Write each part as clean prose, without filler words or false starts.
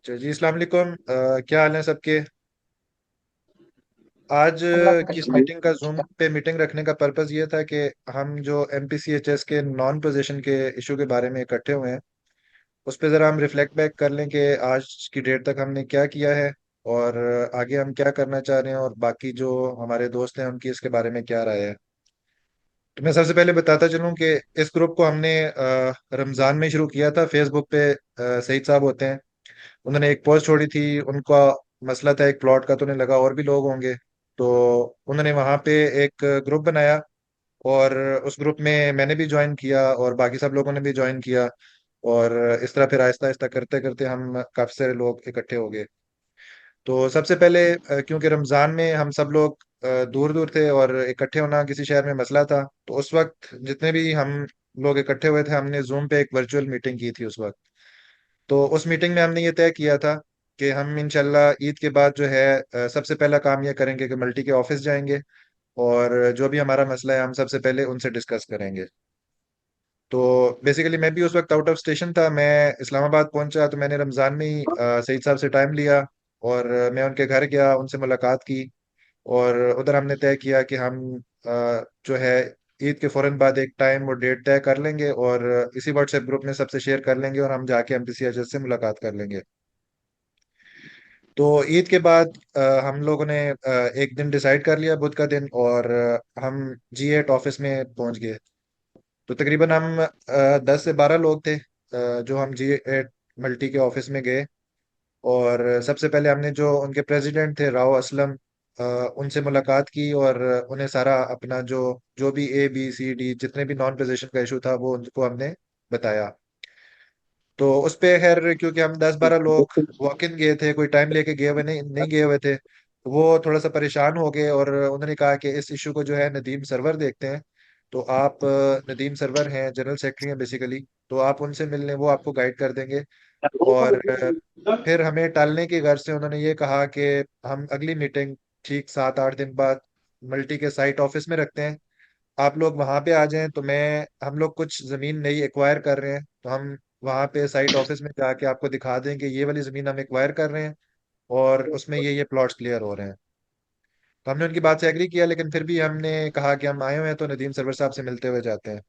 जी अस्सलाम वालेकुम। क्या हाल है सबके। आज अल्लाह का की इस शुक्र मीटिंग का जूम पे मीटिंग रखने का पर्पस ये था कि हम जो एमपीसीएचएस के नॉन पोजीशन के इशू के बारे में इकट्ठे हुए हैं, उस पर ज़रा हम रिफ्लेक्ट बैक कर लें कि आज की डेट तक हमने क्या किया है और आगे हम क्या करना चाह रहे हैं, और बाकी जो हमारे दोस्त हैं उनकी इसके बारे में क्या राय है। तो मैं सबसे पहले बताता चलूं कि इस ग्रुप को हमने रमज़ान में शुरू किया था। फेसबुक पे सईद साहब होते हैं, उन्होंने एक पोस्ट छोड़ी थी। उनका मसला था एक प्लॉट का, तो उन्हें लगा और भी लोग होंगे, तो उन्होंने वहां पे एक ग्रुप बनाया। और उस ग्रुप में मैंने भी ज्वाइन किया और बाकी सब लोगों ने भी ज्वाइन किया। और इस तरह फिर आहिस्ता आहिस्ता करते करते हम काफी सारे लोग इकट्ठे हो गए। तो सबसे पहले क्योंकि रमजान में हम सब लोग दूर दूर थे और इकट्ठे होना किसी शहर में मसला था, तो उस वक्त जितने भी हम लोग इकट्ठे हुए थे हमने जूम पे एक वर्चुअल मीटिंग की थी उस वक्त। तो उस मीटिंग में हमने ये तय किया था कि हम इंशाल्लाह ईद के बाद जो है सबसे पहला काम ये करेंगे कि मल्टी के ऑफिस जाएंगे और जो भी हमारा मसला है हम सबसे पहले उनसे डिस्कस करेंगे। तो बेसिकली मैं भी उस वक्त आउट ऑफ स्टेशन था, मैं इस्लामाबाद पहुंचा, तो मैंने रमज़ान में ही सईद साहब से टाइम लिया और मैं उनके घर गया, उनसे मुलाकात की। और उधर हमने तय किया कि हम जो है ईद के फौरन बाद एक टाइम और डेट तय कर लेंगे और इसी व्हाट्सएप ग्रुप में सबसे शेयर कर लेंगे और हम जाके एमपीसी अजय से मुलाकात कर लेंगे। तो ईद के बाद हम लोगों ने एक दिन डिसाइड कर लिया, बुध का दिन, और हम G8 ऑफिस में पहुंच गए। तो तकरीबन हम 10 से 12 लोग थे जो हम G8 मल्टी के ऑफिस में गए। और सबसे पहले हमने जो उनके प्रेसिडेंट थे राव असलम, उनसे मुलाकात की और उन्हें सारा अपना जो जो भी ABCD जितने भी नॉन पोजीशन का इशू था वो उनको हमने बताया। तो उस पे खैर क्योंकि हम 10-12 लोग वॉक इन गए थे, कोई टाइम लेके गए हुए नहीं गए हुए थे, तो वो थोड़ा सा परेशान हो गए और उन्होंने कहा कि इस इशू को जो है नदीम सरवर देखते हैं। तो आप नदीम सरवर हैं, जनरल सेक्रेटरी हैं बेसिकली, तो आप उनसे मिल लें, वो आपको गाइड कर देंगे। और फिर हमें टालने की गर्ज से उन्होंने ये कहा कि हम अगली मीटिंग ठीक 7-8 दिन बाद मल्टी के साइट ऑफिस में रखते हैं। आप लोग वहां पे आ जाएं, तो मैं हम लोग कुछ जमीन नई एक्वायर कर रहे हैं, तो हम वहां पे साइट ऑफिस में जाके आपको दिखा दें कि ये वाली जमीन हम एक्वायर कर रहे हैं और उसमें ये प्लॉट्स क्लियर हो रहे हैं। तो हमने उनकी बात से एग्री किया, लेकिन फिर भी हमने कहा कि हम आए हुए हैं तो नदीम सरवर साहब से मिलते हुए जाते हैं।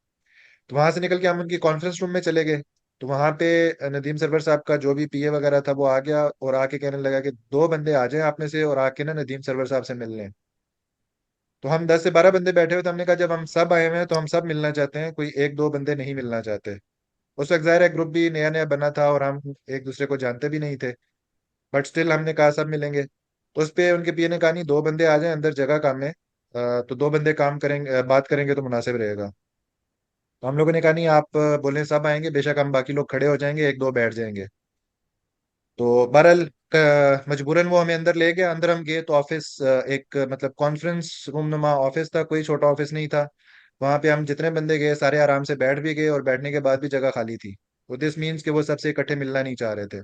तो वहां से निकल के हम उनकी कॉन्फ्रेंस रूम में चले गए। तो वहां पे नदीम सरवर साहब का जो भी PA वगैरह था वो आ गया और आके कहने लगा कि 2 बंदे आ जाएं आप में से और आके ना नदीम सरवर साहब से मिल लें। तो हम 10 से 12 बंदे बैठे हुए थे, हमने कहा जब हम सब आए हुए हैं तो हम सब मिलना चाहते हैं, कोई एक दो बंदे नहीं मिलना चाहते। उस वक्त ज़ाहिर है ग्रुप भी नया नया बना था और हम एक दूसरे को जानते भी नहीं थे, बट स्टिल हमने कहा सब मिलेंगे। तो उस पे उनके PA ने कहा नहीं, 2 बंदे आ जाएं, अंदर जगह कम है, तो 2 बंदे काम करेंगे, बात करेंगे तो मुनासिब रहेगा। तो हम लोगों ने कहा नहीं, आप बोले सब आएंगे, बेशक हम बाकी लोग खड़े हो जाएंगे, एक दो बैठ जाएंगे। तो बहरहाल मजबूरन वो हमें अंदर ले गया। अंदर हम गए तो ऑफिस एक मतलब कॉन्फ्रेंस रूम नुमा ऑफिस था, कोई छोटा ऑफिस नहीं था। वहां पे हम जितने बंदे गए सारे आराम से बैठ भी गए और बैठने के बाद भी जगह खाली थी। तो दिस मीन्स कि वो सबसे इकट्ठे मिलना नहीं चाह रहे थे।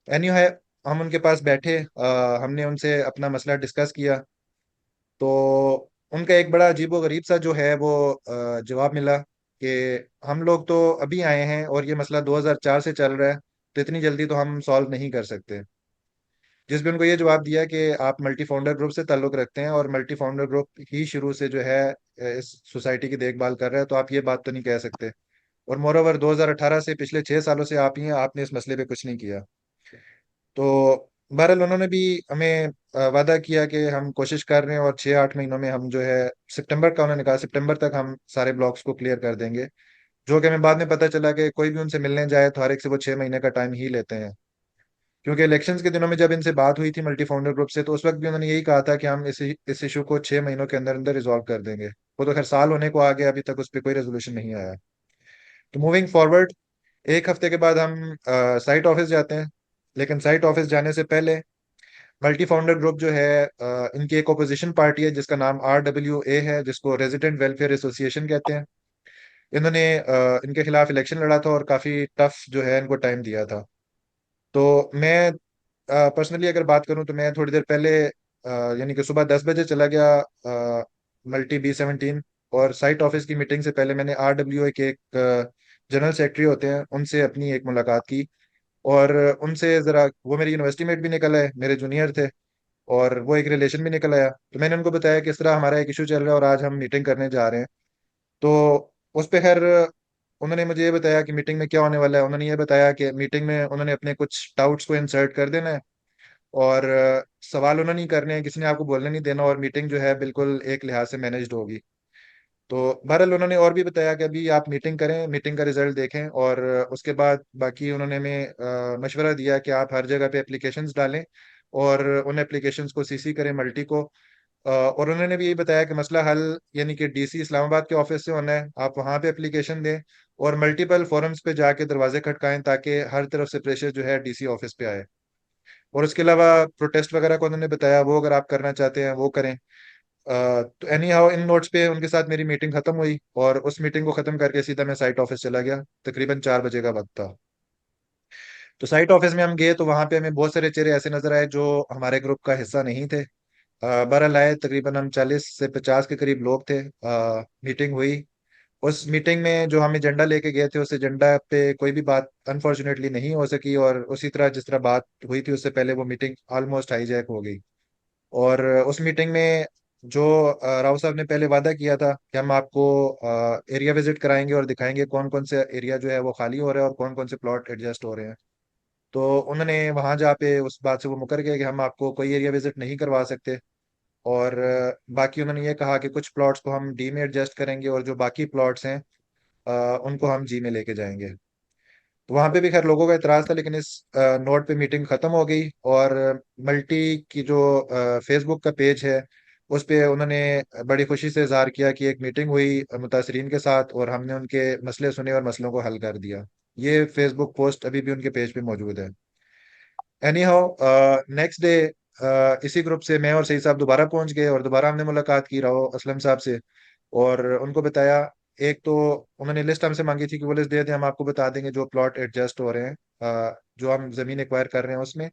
एनी है, हम उनके पास बैठे, हमने उनसे अपना मसला डिस्कस किया। तो उनका एक बड़ा अजीबो गरीब सा जो है वो जवाब मिला कि हम लोग तो अभी आए हैं और ये मसला 2004 से चल रहा है, तो इतनी जल्दी तो हम सॉल्व नहीं कर सकते। जिस भी उनको ये जवाब दिया कि आप मल्टी फाउंडर ग्रुप से ताल्लुक रखते हैं और मल्टी फाउंडर ग्रुप ही शुरू से जो है इस सोसाइटी की देखभाल कर रहा है, तो आप ये बात तो नहीं कह सकते। और मोर ओवर 2018 से पिछले 6 सालों से आप ही हैं, आपने इस मसले पे कुछ नहीं किया। तो बहरहाल उन्होंने भी हमें वादा किया कि हम कोशिश कर रहे हैं और 6-8 महीनों में हम जो है सितंबर का, उन्होंने कहा सितंबर तक हम सारे ब्लॉक्स को क्लियर कर देंगे। जो कि हमें बाद में पता चला कि कोई भी उनसे मिलने जाए तो हर एक से वो 6 महीने का टाइम ही लेते हैं। क्योंकि इलेक्शंस के दिनों में जब इनसे बात हुई थी मल्टी फाउंडर ग्रुप से, तो उस वक्त भी उन्होंने यही कहा था कि हम इस इशू को 6 महीनों के अंदर अंदर रिजॉल्व कर देंगे। वो तो खैर साल होने को आ गया, अभी तक उस पर कोई रेजोल्यूशन नहीं आया। तो मूविंग फॉरवर्ड, एक हफ्ते के बाद हम साइट ऑफिस जाते हैं। लेकिन साइट ऑफिस जाने से पहले मल्टी फाउंडर ग्रुप जो है इनकी एक ओपोजिशन पार्टी है जिसका नाम RWA है, जिसको रेजिडेंट वेलफेयर एसोसिएशन कहते हैं। इन्होंने इनके खिलाफ इलेक्शन लड़ा था और काफी टफ जो है इनको टाइम दिया था। तो मैं पर्सनली अगर बात करूं तो मैं थोड़ी देर पहले यानी कि सुबह 10 बजे चला गया मल्टी B17, और साइट ऑफिस की मीटिंग से पहले मैंने RWA के एक जनरल सेक्रेटरी होते हैं उनसे अपनी एक मुलाकात की। और उनसे ज़रा, वो मेरी यूनिवर्सिटी मेट भी निकल आए, मेरे जूनियर थे, और वो एक रिलेशन भी निकल आया। तो मैंने उनको बताया कि इस तरह हमारा एक इशू चल रहा है और आज हम मीटिंग करने जा रहे हैं। तो उस पे खैर उन्होंने मुझे ये बताया कि मीटिंग में क्या होने वाला है। उन्होंने ये बताया कि मीटिंग में उन्होंने अपने कुछ डाउट्स को इंसर्ट कर देना है, और सवाल उन्होंने नहीं करने हैं, किसी ने आपको बोलने नहीं देना, और मीटिंग जो है बिल्कुल एक लिहाज से मैनेज्ड होगी। तो बहरहाल उन्होंने और भी बताया कि अभी आप मीटिंग करें, मीटिंग का रिजल्ट देखें, और उसके बाद बाकी उन्होंने हमें मशवरा दिया कि आप हर जगह पे एप्लीकेशंस डालें, और उन एप्लीकेशंस को सीसी करें मल्टी को। और उन्होंने भी यही बताया कि मसला हल यानी कि डीसी इस्लामाबाद के ऑफिस से होना है, आप वहाँ पे एप्लीकेशन दें, और मल्टीपल फोरम्स पे जाके दरवाजे खटकाएं, ताकि हर तरफ से प्रेशर जो है डीसी ऑफिस पे आए। और उसके अलावा प्रोटेस्ट वगैरह को उन्होंने बताया, वो अगर आप करना चाहते हैं वो करें। तो एनी हाउ इन नोट्स पे उनके साथ मेरी मीटिंग खत्म हुई, और उस मीटिंग को खत्म करके सीधा मैं साइट ऑफिस चला गया। तकरीबन 4 बजे का वक्त था। तो साइट ऑफिस में हम गए तो वहां पे हमें बहुत सारे चेहरे ऐसे नजर आए जो हमारे ग्रुप का हिस्सा नहीं थे। बहरहाल आए, तकरीबन हम 40 से 50 के करीब लोग थे। मीटिंग हुई। उस मीटिंग में जो हम एजेंडा लेके गए थे, उस एजेंडा पे कोई भी बात अनफॉर्चुनेटली नहीं हो सकी, और उसी तरह जिस तरह बात हुई थी उससे पहले वो मीटिंग ऑलमोस्ट हाईजैक हो गई। और उस मीटिंग में जो राव साहब ने पहले वादा किया था कि हम आपको एरिया विजिट कराएंगे और दिखाएंगे कौन कौन से एरिया जो है वो खाली हो रहा है और कौन कौन से प्लॉट एडजस्ट हो रहे हैं। तो उन्होंने वहां जा पे उस बात से वो मुकर गए कि हम आपको कोई एरिया विजिट नहीं करवा सकते। और बाकी उन्होंने ये कहा कि कुछ प्लॉट्स को हम डी में एडजस्ट करेंगे, और जो बाकी प्लॉट्स हैं उनको हम जी में लेके जाएंगे। तो वहां पे भी खैर लोगों का इतराज था, लेकिन इस नोट पे मीटिंग खत्म हो गई। और मल्टी की जो फेसबुक का पेज है, उस पे उन्होंने बड़ी खुशी से इजहार किया कि एक मीटिंग हुई मुतासरीन के साथ और हमने उनके मसले सुने और मसलों को हल कर दिया। ये फेसबुक पोस्ट अभी भी उनके पेज पे मौजूद है। एनी हाउ नेक्स्ट डे इसी ग्रुप से मैं और सही साहब दोबारा पहुंच गए, और दोबारा हमने मुलाकात की राव असलम साहब से, और उनको बताया। एक तो उन्होंने लिस्ट हमसे मांगी थी कि वो लिस्ट दे दें, हम आपको बता देंगे जो प्लॉट एडजस्ट हो रहे हैं, जो हम जमीन एक्वायर कर रहे हैं उसमें।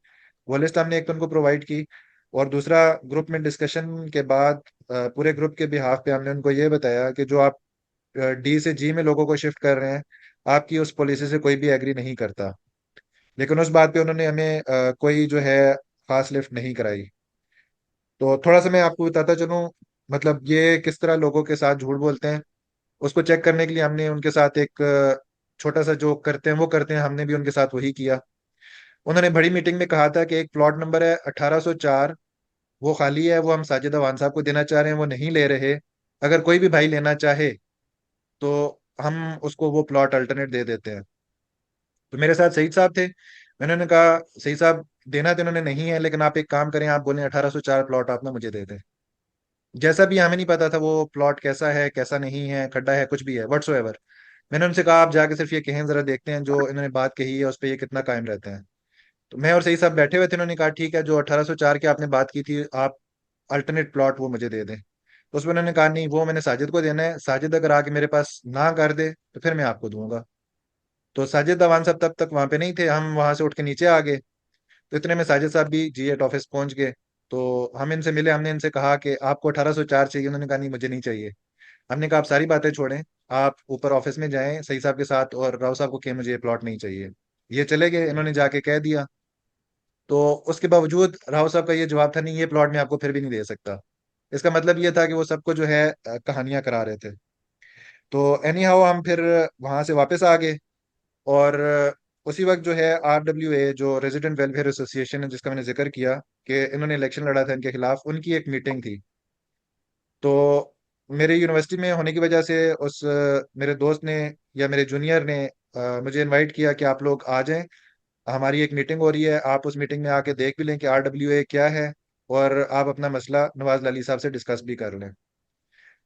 वो लिस्ट हमने एक तो उनको प्रोवाइड की। और दूसरा, ग्रुप में डिस्कशन के बाद पूरे ग्रुप के बिहाफ पे हमने उनको ये बताया कि जो आप डी से जी में लोगों को शिफ्ट कर रहे हैं, आपकी उस पॉलिसी से कोई भी एग्री नहीं करता। लेकिन उस बात पे उन्होंने हमें कोई जो है खास लिफ्ट नहीं कराई। तो थोड़ा सा मैं आपको बताता चलूं, मतलब ये किस तरह लोगों के साथ झूठ बोलते हैं, उसको चेक करने के लिए हमने उनके साथ एक छोटा सा जो करते हैं वो करते हैं, हमने भी उनके साथ वही किया। उन्होंने बड़ी मीटिंग में कहा था कि एक प्लॉट नंबर है 1804, वो खाली है, वो हम साजिद अवान साहब को देना चाह रहे हैं, वो नहीं ले रहे। अगर कोई भी भाई लेना चाहे तो हम उसको वो प्लॉट अल्टरनेट दे देते हैं। तो मेरे साथ सईद साहब थे। मैंने उन्हें कहा, सईद साहब देना तो इन्होंने नहीं है, लेकिन आप एक काम करें, आप बोलें 1804 प्लॉट आप ना मुझे दे दें। जैसा भी, हमें नहीं पता था वो प्लॉट कैसा है कैसा नहीं है, खड्डा है कुछ भी है वट्सएवर। मैंने उनसे कहा आप जाके सिर्फ ये कहें, जरा देखते हैं जो इन्होंने बात कही है उस पर ये कितना कायम रहते हैं। तो मैं और सही साहब बैठे हुए थे, उन्होंने कहा ठीक है, जो 1804 की आपने बात की थी, आप अल्टरनेट प्लॉट वो मुझे दे दें। तो उसमें उन्होंने कहा नहीं, वो मैंने साजिद को देना है, साजिद अगर आके मेरे पास ना कर दे तो फिर मैं आपको दूंगा। तो साजिद अवान साहब तब तक वहां पे नहीं थे, हम वहां से उठ के नीचे आ गए। तो इतने में साजिद साहब भी जी8 ऑफिस पहुंच गए। तो हम इनसे मिले, हमने इनसे कहा कि आपको 1804 चाहिए? उन्होंने कहा नहीं, मुझे नहीं चाहिए। हमने कहा आप सारी बातें छोड़ें, आप ऊपर ऑफिस में जाएं सही साहब के साथ, और राव साहब को कहें मुझे ये प्लॉट नहीं चाहिए। ये चले गए, इन्होंने जाके कह दिया। तो उसके बावजूद राव साहब का ये जवाब था, नहीं ये प्लॉट मैं आपको फिर भी नहीं दे सकता। इसका मतलब ये था कि वो सबको जो है कहानियां करा रहे थे। तो एनी हाउ हम फिर वहां से वापस आ गए। और उसी वक्त जो है RWA, जो रेजिडेंट वेलफेयर एसोसिएशन है जिसका मैंने जिक्र किया कि इन्होंने इलेक्शन लड़ा था इनके खिलाफ, उनकी एक मीटिंग थी। तो मेरे यूनिवर्सिटी में होने की वजह से उस मेरे दोस्त ने या मेरे जूनियर ने मुझे इनवाइट किया कि आप लोग आ जाएं, हमारी एक मीटिंग हो रही है, आप उस मीटिंग में आके देख भी लें कि RWA क्या है, और आप अपना मसला नवाज लाली साहब से डिस्कस भी कर लें।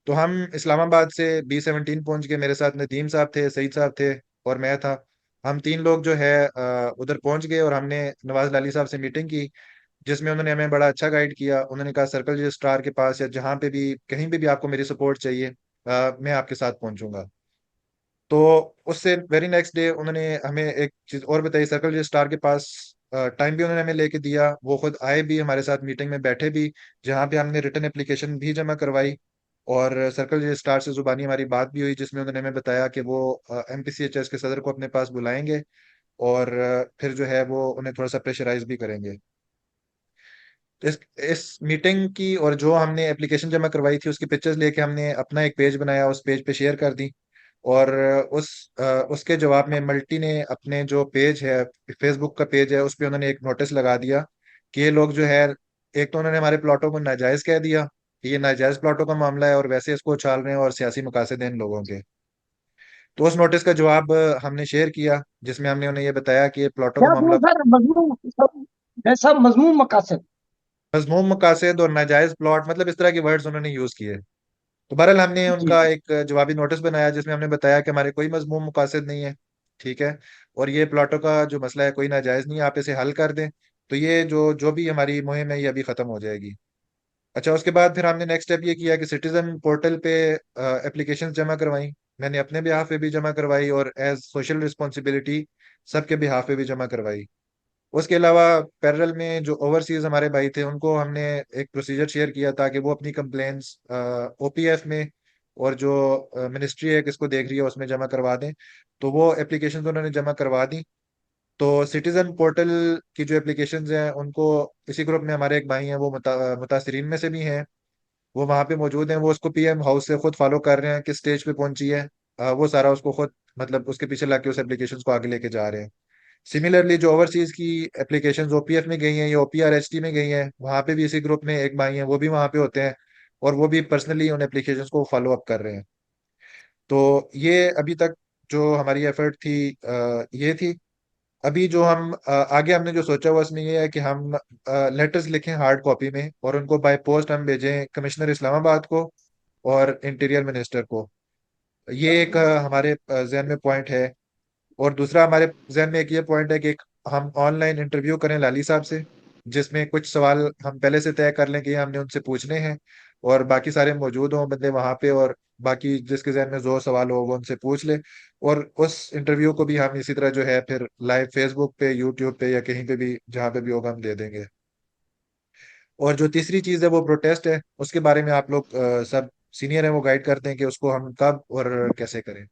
तो हम इस्लामाबाद से B17 पहुंच गए, मेरे साथ नदीम साहब थे, सईद साहब थे, और मैं था। हम तीन लोग जो है उधर पहुंच गए, और हमने नवाज लाली साहब से मीटिंग की, जिसमें उन्होंने हमें बड़ा अच्छा गाइड किया। उन्होंने कहा सर्कल रजिस्ट्रार के पास या जहाँ पे भी कहीं पे भी आपको मेरी सपोर्ट चाहिए, मैं आपके साथ पहुंचूंगा। तो उससे वेरी नेक्स्ट डे उन्होंने हमें एक चीज और बताई, सर्कल रजिस्ट्रार के पास टाइम भी उन्होंने हमें लेके दिया, वो खुद आए भी हमारे साथ मीटिंग में बैठे भी, जहाँ पे हमने रिटर्न एप्लीकेशन भी जमा करवाई। और सर्कल रजिस्ट्रार से जुबानी हमारी बात भी हुई, जिसमें उन्होंने हमें बताया कि वो MPCHS के सदर को अपने पास बुलाएंगे, और फिर जो है वो उन्हें थोड़ा सा प्रेशराइज भी करेंगे। इस मीटिंग की और जो हमने एप्लीकेशन जमा करवाई थी उसकी पिक्चर्स लेके हमने अपना एक पेज बनाया, उस पेज पे शेयर कर दी। और उसके जवाब में मल्टी ने अपने जो पेज है, फेसबुक का पेज है, उस पे उन्होंने एक नोटिस लगा दिया कि ये लोग जो है, एक तो उन्होंने हमारे प्लॉटों को नाजायज कह दिया कि ये नाजायज प्लॉटों का मामला है और वैसे इसको उछाल रहे हैं और सियासी मकासद हैं इन लोगों के। तो उस नोटिस का जवाब हमने शेयर किया, जिसमें हमने उन्हें ये बताया कि ये प्लॉटों का क्या मामला बोल सर, मजमून ऐसा मजमून मकासद। मजमूम मकासद और नाजायज प्लॉट, मतलब इस तरह के वर्ड्स उन्होंने यूज किए। तो बहरहाल हमने जी उनका एक जवाबी नोटिस बनाया जिसमें हमने बताया कि हमारे कोई मजमूम मकासद नहीं है, ठीक है, और ये प्लाटों का जो मसला है कोई नाजायज नहीं है, आप इसे हल कर दें तो ये जो जो भी हमारी मुहिम है ये अभी खत्म हो जाएगी। अच्छा, उसके बाद फिर हमने नेक्स्ट स्टेप ये किया कि सिटीजन पोर्टल पे एप्लीकेशंस जमा करवाई। मैंने अपने बिहाफ पे भी जमा करवाई और एज सोशल रिस्पॉन्सिबिलिटी सबके बिहाफ पे भी जमा करवाई। उसके अलावा पैरेलल में जो ओवरसीज हमारे भाई थे उनको हमने एक प्रोसीजर शेयर किया ताकि वो अपनी कंप्लेंट्स ओपीएफ में और जो मिनिस्ट्री है किसको देख रही है उसमें जमा करवा दें। तो वो एप्लीकेशन उन्होंने जमा करवा दी। तो सिटीजन पोर्टल की जो एप्लीकेशंस हैं उनको, इसी ग्रुप में हमारे एक भाई हैं वो मुतासरीन में से भी हैं, वो वहाँ पे मौजूद हैं, वो उसको पीएम हाउस से खुद फॉलो कर रहे हैं किस स्टेज पे पहुंची है। वो सारा उसको खुद, मतलब उसके पीछे लग के उस एप्लीकेशन को आगे लेके जा रहे हैं। सिमिलरली जो ओवरसीज की एप्लीकेशंस ओपीएफ में गई हैं या ओपीआरएचटी में गई हैं, वहाँ पे भी इसी ग्रुप में एक भाई हैं वो भी वहाँ पे होते हैं और वो भी पर्सनली उन एप्लीकेशंस को फॉलो अप कर रहे हैं। तो ये अभी तक जो हमारी एफर्ट थी ये थी। अभी जो हम आगे हमने जो सोचा हुआ उसमें ये है कि हम लेटर्स लिखें हार्ड कॉपी में और उनको बाय पोस्ट हम भेजें कमिश्नर इस्लामाबाद को और इंटीरियर मिनिस्टर को। ये एक हमारे जहन में पॉइंट है। और दूसरा हमारे जहन में एक ये पॉइंट है कि हम ऑनलाइन इंटरव्यू करें लाली साहब से, जिसमें कुछ सवाल हम पहले से तय कर लें कि हमने उनसे पूछने हैं और बाकी सारे मौजूद हों बंदे वहां पे, और बाकी जिसके जहन में जो सवाल हो वो उनसे पूछ ले। और उस इंटरव्यू को भी हम इसी तरह जो है फिर लाइव फेसबुक पे, यूट्यूब पे या कहीं पे भी जहाँ पे भी होगा हम दे देंगे। और जो तीसरी चीज है वो प्रोटेस्ट है, उसके बारे में आप लोग सब सीनियर हैं वो गाइड करते हैं कि उसको हम कब और कैसे करें।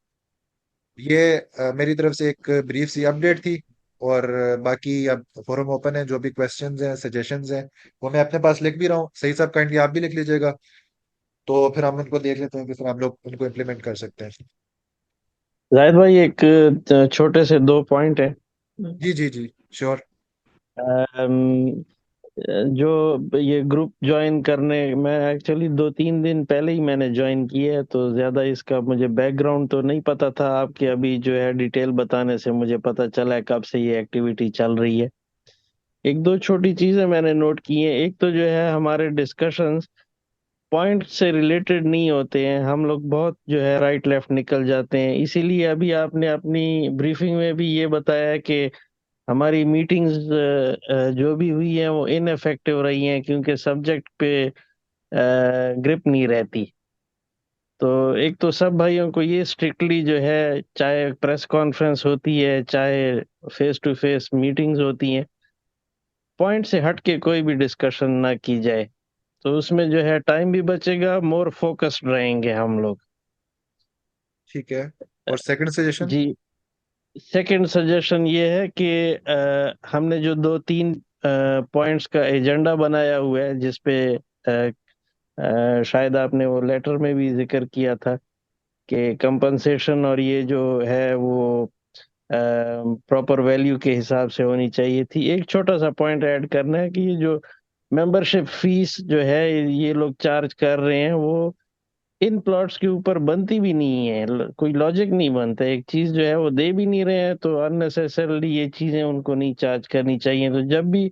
ये मेरी तरफ से एक ब्रीफ सी अपडेट थी। और बाकी अब फोरम ओपन है, जो भी क्वेश्चंस हैं सजेशंस हैं वो मैं अपने पास लिख भी रहा हूँ, सही साहब काइंडली आप भी लिख लीजिएगा। तो फिर हम उनको देख लेते हैं किस तरह हम लोग उनको इम्प्लीमेंट कर सकते हैं। जाहिद भाई, एक छोटे से दो पॉइंट है। जी जी जी, श्योर। अम, जो ये ग्रुप ज्वाइन करने, मैं एक्चुअली 2-3 दिन पहले ही मैंने ज्वाइन किया है, तो ज्यादा इसका मुझे बैकग्राउंड तो नहीं पता था। आपके अभी जो है डिटेल बताने से मुझे पता चला है कब से ये एक्टिविटी चल रही है। एक दो छोटी चीजें मैंने नोट की हैं। एक तो जो है हमारे डिस्कशंस पॉइंट से रिलेटेड नहीं होते हैं, हम लोग बहुत जो है राइट लेफ्ट निकल जाते हैं। इसीलिए अभी आपने अपनी ब्रीफिंग में भी ये बताया कि हमारी मीटिंग्स जो भी हुई हैं वो इनफेक्टिव रही हैं, क्योंकि सब्जेक्ट पे ग्रिप नहीं रहती। तो एक तो सब भाइयों को ये स्ट्रिक्टली जो है, चाहे प्रेस कॉन्फ्रेंस होती है चाहे फेस टू फेस मीटिंग्स होती हैं, पॉइंट से हट के कोई भी डिस्कशन ना की जाए। तो उसमें जो है टाइम भी बचेगा, मोर फोकस्ड रहेंगे हम लोग। ठीक है। और सेकंड सजेशन। जी, सेकंड सजेशन ये है कि हमने जो 2-3 पॉइंट्स का एजेंडा बनाया हुआ है, जिसपे शायद आपने वो लेटर में भी जिक्र किया था कि कंपनसेशन और ये जो है वो प्रॉपर वैल्यू के हिसाब से होनी चाहिए थी। एक छोटा सा पॉइंट ऐड करना है कि ये जो मेंबरशिप फीस जो है ये लोग चार्ज कर रहे हैं, वो इन प्लॉट्स के ऊपर बनती भी नहीं है। कोई लॉजिक नहीं बनता। एक चीज जो है वो दे भी नहीं रहे हैं, तो अननेसेसरली ये चीजें उनको नहीं चार्ज करनी चाहिए। तो जब भी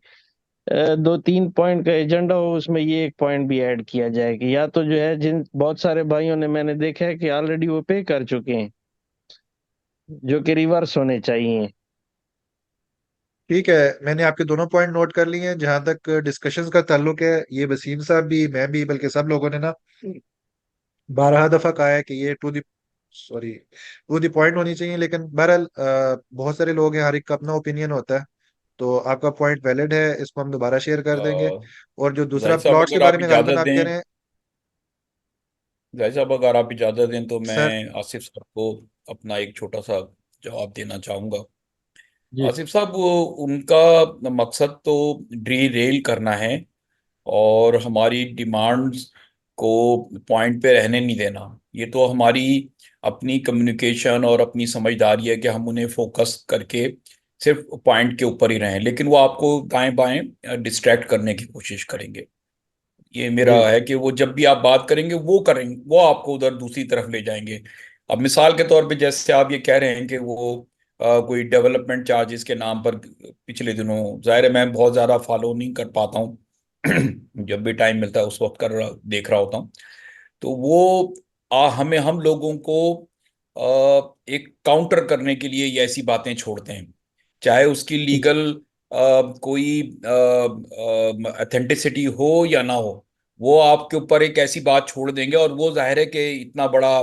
2-3 पॉइंट का एजेंडा हो, उसमें ये एक पॉइंट भी ऐड किया जाए कि या तो जो है, जिन बहुत सारे भाइयों ने मैंने देखा है कि ऑलरेडी वो पे कर चुके हैं, जो कि रिवर्स होने चाहिए। ठीक है, मैंने आपके दोनों पॉइंट नोट कर लिए हैं। जहां तक डिस्कशंस का ताल्लुक है, ये वसीम साहब भी, मैं भी, बल्कि सब लोगों ने ना 12 दफा कहा है कि ये टू दी पॉइंट होनी चाहिए। लेकिन बहरहाल बहुत सारे लोग हैं, हर एक का अपना ओपिनियन होता है। तो आपका पॉइंट वैलिड है, इसको हम दोबारा शेयर कर देंगे। और जो दूसरा जाहिद साहब, प्लॉट्स के अगर बारे आप में गालिबन इजाजत आप कह दें, रहे हैं। जाहिद साहब अगर आप इजाजत दें तो मैं सर। आसिफ साहब को अपना एक छोटा सा जवाब देना चाहूंगा। जी आसिफ साहब, वो उनका मकसद तो ड्री रेल करना है और हमारी डिमांड्स को पॉइंट पे रहने नहीं देना। ये तो हमारी अपनी कम्युनिकेशन और अपनी समझदारी है कि हम उन्हें फोकस करके सिर्फ पॉइंट के ऊपर ही रहें, लेकिन वो आपको दाएं बाएं डिस्ट्रैक्ट करने की कोशिश करेंगे। ये मेरा जी है कि वो जब भी आप बात करेंगे वो करेंगे, वो आपको उधर दूसरी तरफ ले जाएंगे। अब मिसाल के तौर पे जैसे आप ये कह रहे हैं कि वो कोई डेवलपमेंट चार्जेस के नाम पर पिछले दिनों, जाहिर है मैं बहुत ज़्यादा फॉलो नहीं कर पाता हूँ जब भी टाइम मिलता है उस वक्त देख रहा होता हूँ। तो वो हमें हम लोगों को एक काउंटर करने के लिए ये ऐसी बातें छोड़ते हैं, चाहे उसकी लीगल कोई अथेंटिसिटी हो या ना हो। वो आपके ऊपर एक ऐसी बात छोड़ देंगे, और वो जाहिर है कि इतना बड़ा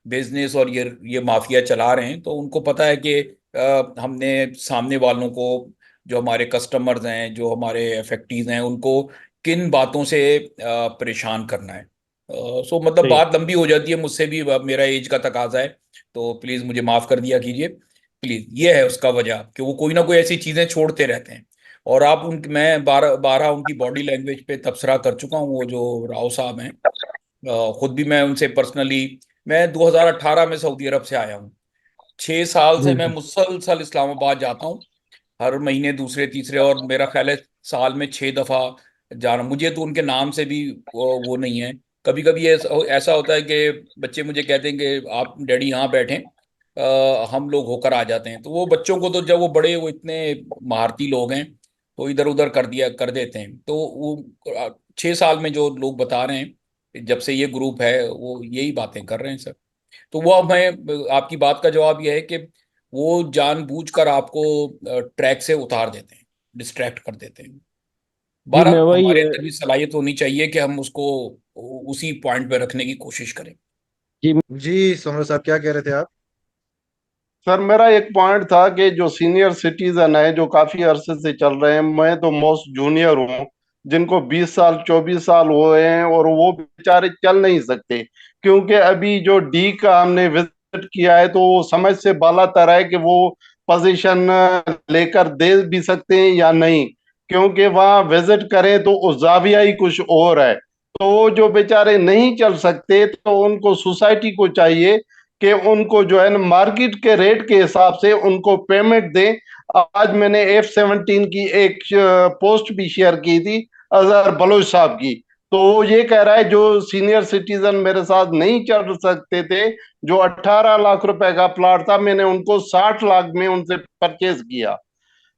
बिजनेस और ये माफिया चला रहे हैं, तो उनको पता है कि हमने सामने वालों को, जो हमारे कस्टमर्स हैं, जो हमारे अफेक्टीज हैं, उनको किन बातों से परेशान करना है। सो मतलब सही। बात लंबी हो जाती है, मुझसे भी अब मेरा एज का तकाजा है, तो प्लीज मुझे माफ कर दिया कीजिए। प्लीज, ये है उसका वजह कि वो कोई ना कोई ऐसी चीजें छोड़ते रहते हैं। और आप उन मैं बारह बारह उनकी बॉडी लैंग्वेज पे तबसरा कर चुका हूँ, वो जो राव साहब हैं। खुद भी मैं उनसे पर्सनली, मैं 2018 में सऊदी अरब से आया हूँ। 6 साल से जी मैं मुसलसल इस्लामाबाद जाता हूँ, हर महीने दूसरे तीसरे, और मेरा ख्याल है साल में 6 दफा जाना। मुझे तो उनके नाम से भी वो नहीं है। कभी कभी ऐसा ऐसा होता है कि बच्चे मुझे कहते हैं कि आप डैडी यहाँ बैठें, हम लोग होकर आ जाते हैं। तो वो बच्चों को तो जब वो बड़े, वो इतने महारती लोग हैं, तो इधर उधर कर देते हैं। तो वो 6 साल में जो लोग बता रहे हैं, जब से ये ग्रुप है, वो यही बातें कर रहे हैं सर। तो वो अब मैं आपकी बात का जवाब यह है कि वो जानबूझकर आपको ट्रैक से उतार देते हैं, डिस्ट्रैक्ट कर देते हैं। जी मैं बहरहाल वही हमारे अंदर भी सलाहियत होनी चाहिए कि हम उसको उसी पॉइंट पे रखने की कोशिश करें। जी जी सोमर साहब, क्या कह रहे थे आप? सर, मेरा एक पॉइंट था कि जो सीनियर सिटीजन है जो काफी अरसे से चल रहे हैं, मैं तो मोस्ट जूनियर हूँ, जिनको 20 साल 24 साल हुए हैं, और वो बेचारे चल नहीं सकते। क्योंकि अभी जो डी का हमने विजिट किया है तो वो समझ से बालातर है कि वो पोजीशन लेकर दे भी सकते हैं या नहीं। क्योंकि वहाँ विजिट करें तो उस जाविया ही कुछ और है। तो वो जो बेचारे नहीं चल सकते, तो उनको सोसाइटी को चाहिए कि उनको जो है ना मार्केट के रेट के हिसाब से उनको पेमेंट दें। आज मैंने F-17 की एक पोस्ट भी शेयर की थी, अजहर बलोच साहब की। तो वो ये कह रहा है जो सीनियर सिटीजन मेरे साथ नहीं चल सकते थे, जो 18 लाख रुपए का प्लॉट था, मैंने उनको 60 लाख में उनसे परचेज किया।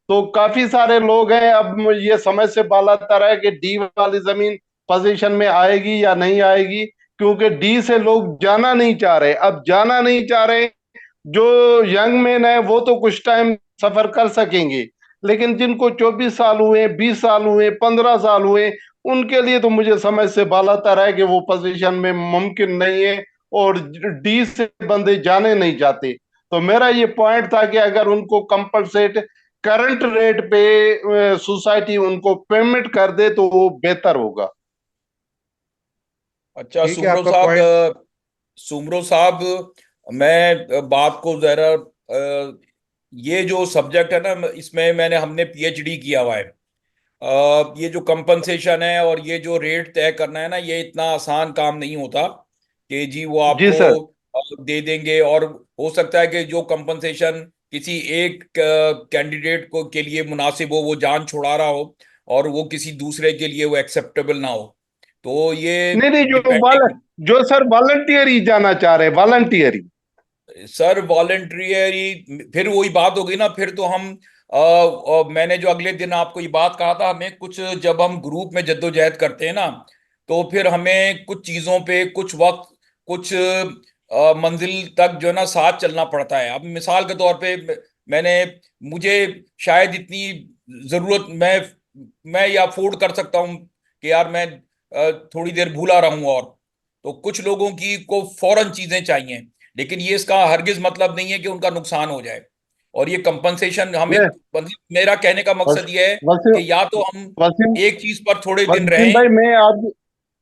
तो काफी सारे लोग हैं। अब ये समझ से बालातर है कि डी वाली जमीन पोजीशन में आएगी या नहीं आएगी। क्योंकि डी से लोग जाना नहीं चाह रहे, अब जाना नहीं चाह रहे। जो यंग मैन है वो तो कुछ टाइम सफर कर सकेंगे, लेकिन जिनको 24 साल हुए, 20 साल हुए, 15 साल हुए, उनके लिए तो मुझे समझ से बालातर है कि वो पोजीशन में मुमकिन नहीं है। और डी से बंदे जाने नहीं चाहते। तो मेरा ये पॉइंट था कि अगर उनको कंपलसेट करंट रेट पे सोसाइटी उनको पेमेंट कर दे तो वो बेहतर होगा। अच्छा ठीक है, आपका पॉइंट। सुमरो साहब, मैं बात को जरा ये जो सब्जेक्ट है ना, इसमें हमने पीएचडी किया हुआ है। ये जो कंपनसेशन है और ये जो रेट तय करना है ना, ये इतना आसान काम नहीं होता कि जी वो जी आपको सर। दे देंगे। और हो सकता है कि जो कंपनसेशन किसी एक कैंडिडेट को के लिए मुनासिब हो, वो जान छुड़ा रहा हो, और वो किसी दूसरे के लिए वो एक्सेप्टेबल ना हो। तो ये नहीं नहीं, डिपेंडिंग। जो सर वॉलंटियर ही जाना चाह रहे, वॉलंटियर ही। सर वॉलेंट्री, फिर वही बात होगी ना, फिर तो हम मैंने जो अगले दिन आपको ये बात कहा था, हमें कुछ, जब हम ग्रुप में जद्दोजहद करते हैं ना, तो फिर हमें कुछ चीजों पे कुछ वक्त, कुछ मंजिल तक जो है ना साथ चलना पड़ता है। अब मिसाल के तौर पे मैंने मुझे शायद इतनी जरूरत, मैं ये अफोर्ड कर सकता हूँ कि यार मैं थोड़ी देर भूला रहूं। और तो कुछ लोगों की को फौरन चीजें चाहिए, लेकिन ये इसका हरगिज मतलब नहीं है कि उनका नुकसान हो जाए। और ये कंपनसेशन हमें, ये मेरा कहने का वस, मकसद ये है वसीम कि या तो हम वसीम एक चीज पर थोड़े दिन वसीम रहें। भाई मैं आप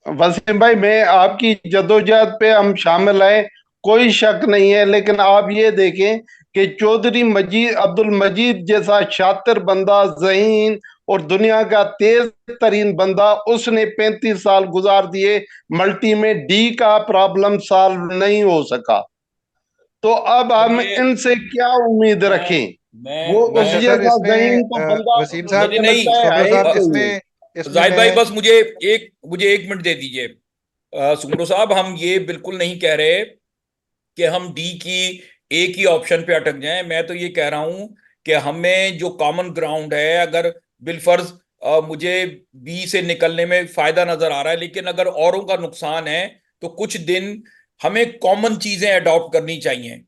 वसीम भाई, मैं आपकी जद्दोजहद पे हम शामिल हैं, कोई शक नहीं है। लेकिन आप ये देखें कि चौधरी मजीद अब्दुल मजीद जैसा शातिर बंदा, ज़हीन और दुनिया का तेज तरीन बंदा, उसने 35 साल गुजार दिए, मल्टी में डी का प्रॉब्लम सॉल्व नहीं हो सका। तो अब हम चलिए, इनसे क्या उम्मीद मैं रखें? वो मैं उस अच्छा मैं सर, जैसा इसमें ज़हीन तो बंदा वसीम साहब, नहीं मुझे नहीं, लगता है सोमरो ही साहब, कोई है। इसमें जाहिद भाई मैं, बस मुझे 1 मिनट दे दीजिए। सुमरो साहब, हम ये बिल्कुल नहीं कह रहे कि हम डी की एक ही ऑप्शन पे अटक जाएं। मैं तो ये कह रहा हूं कि हमें जो कॉमन ग्राउंड है, अगर बिलफर्ज मुझे बी से निकलने में फायदा नजर आ रहा है, लेकिन अगर औरों का नुकसान है, तो कुछ दिन हमें कॉमन चीजें अडॉप्ट करनी चाहिए।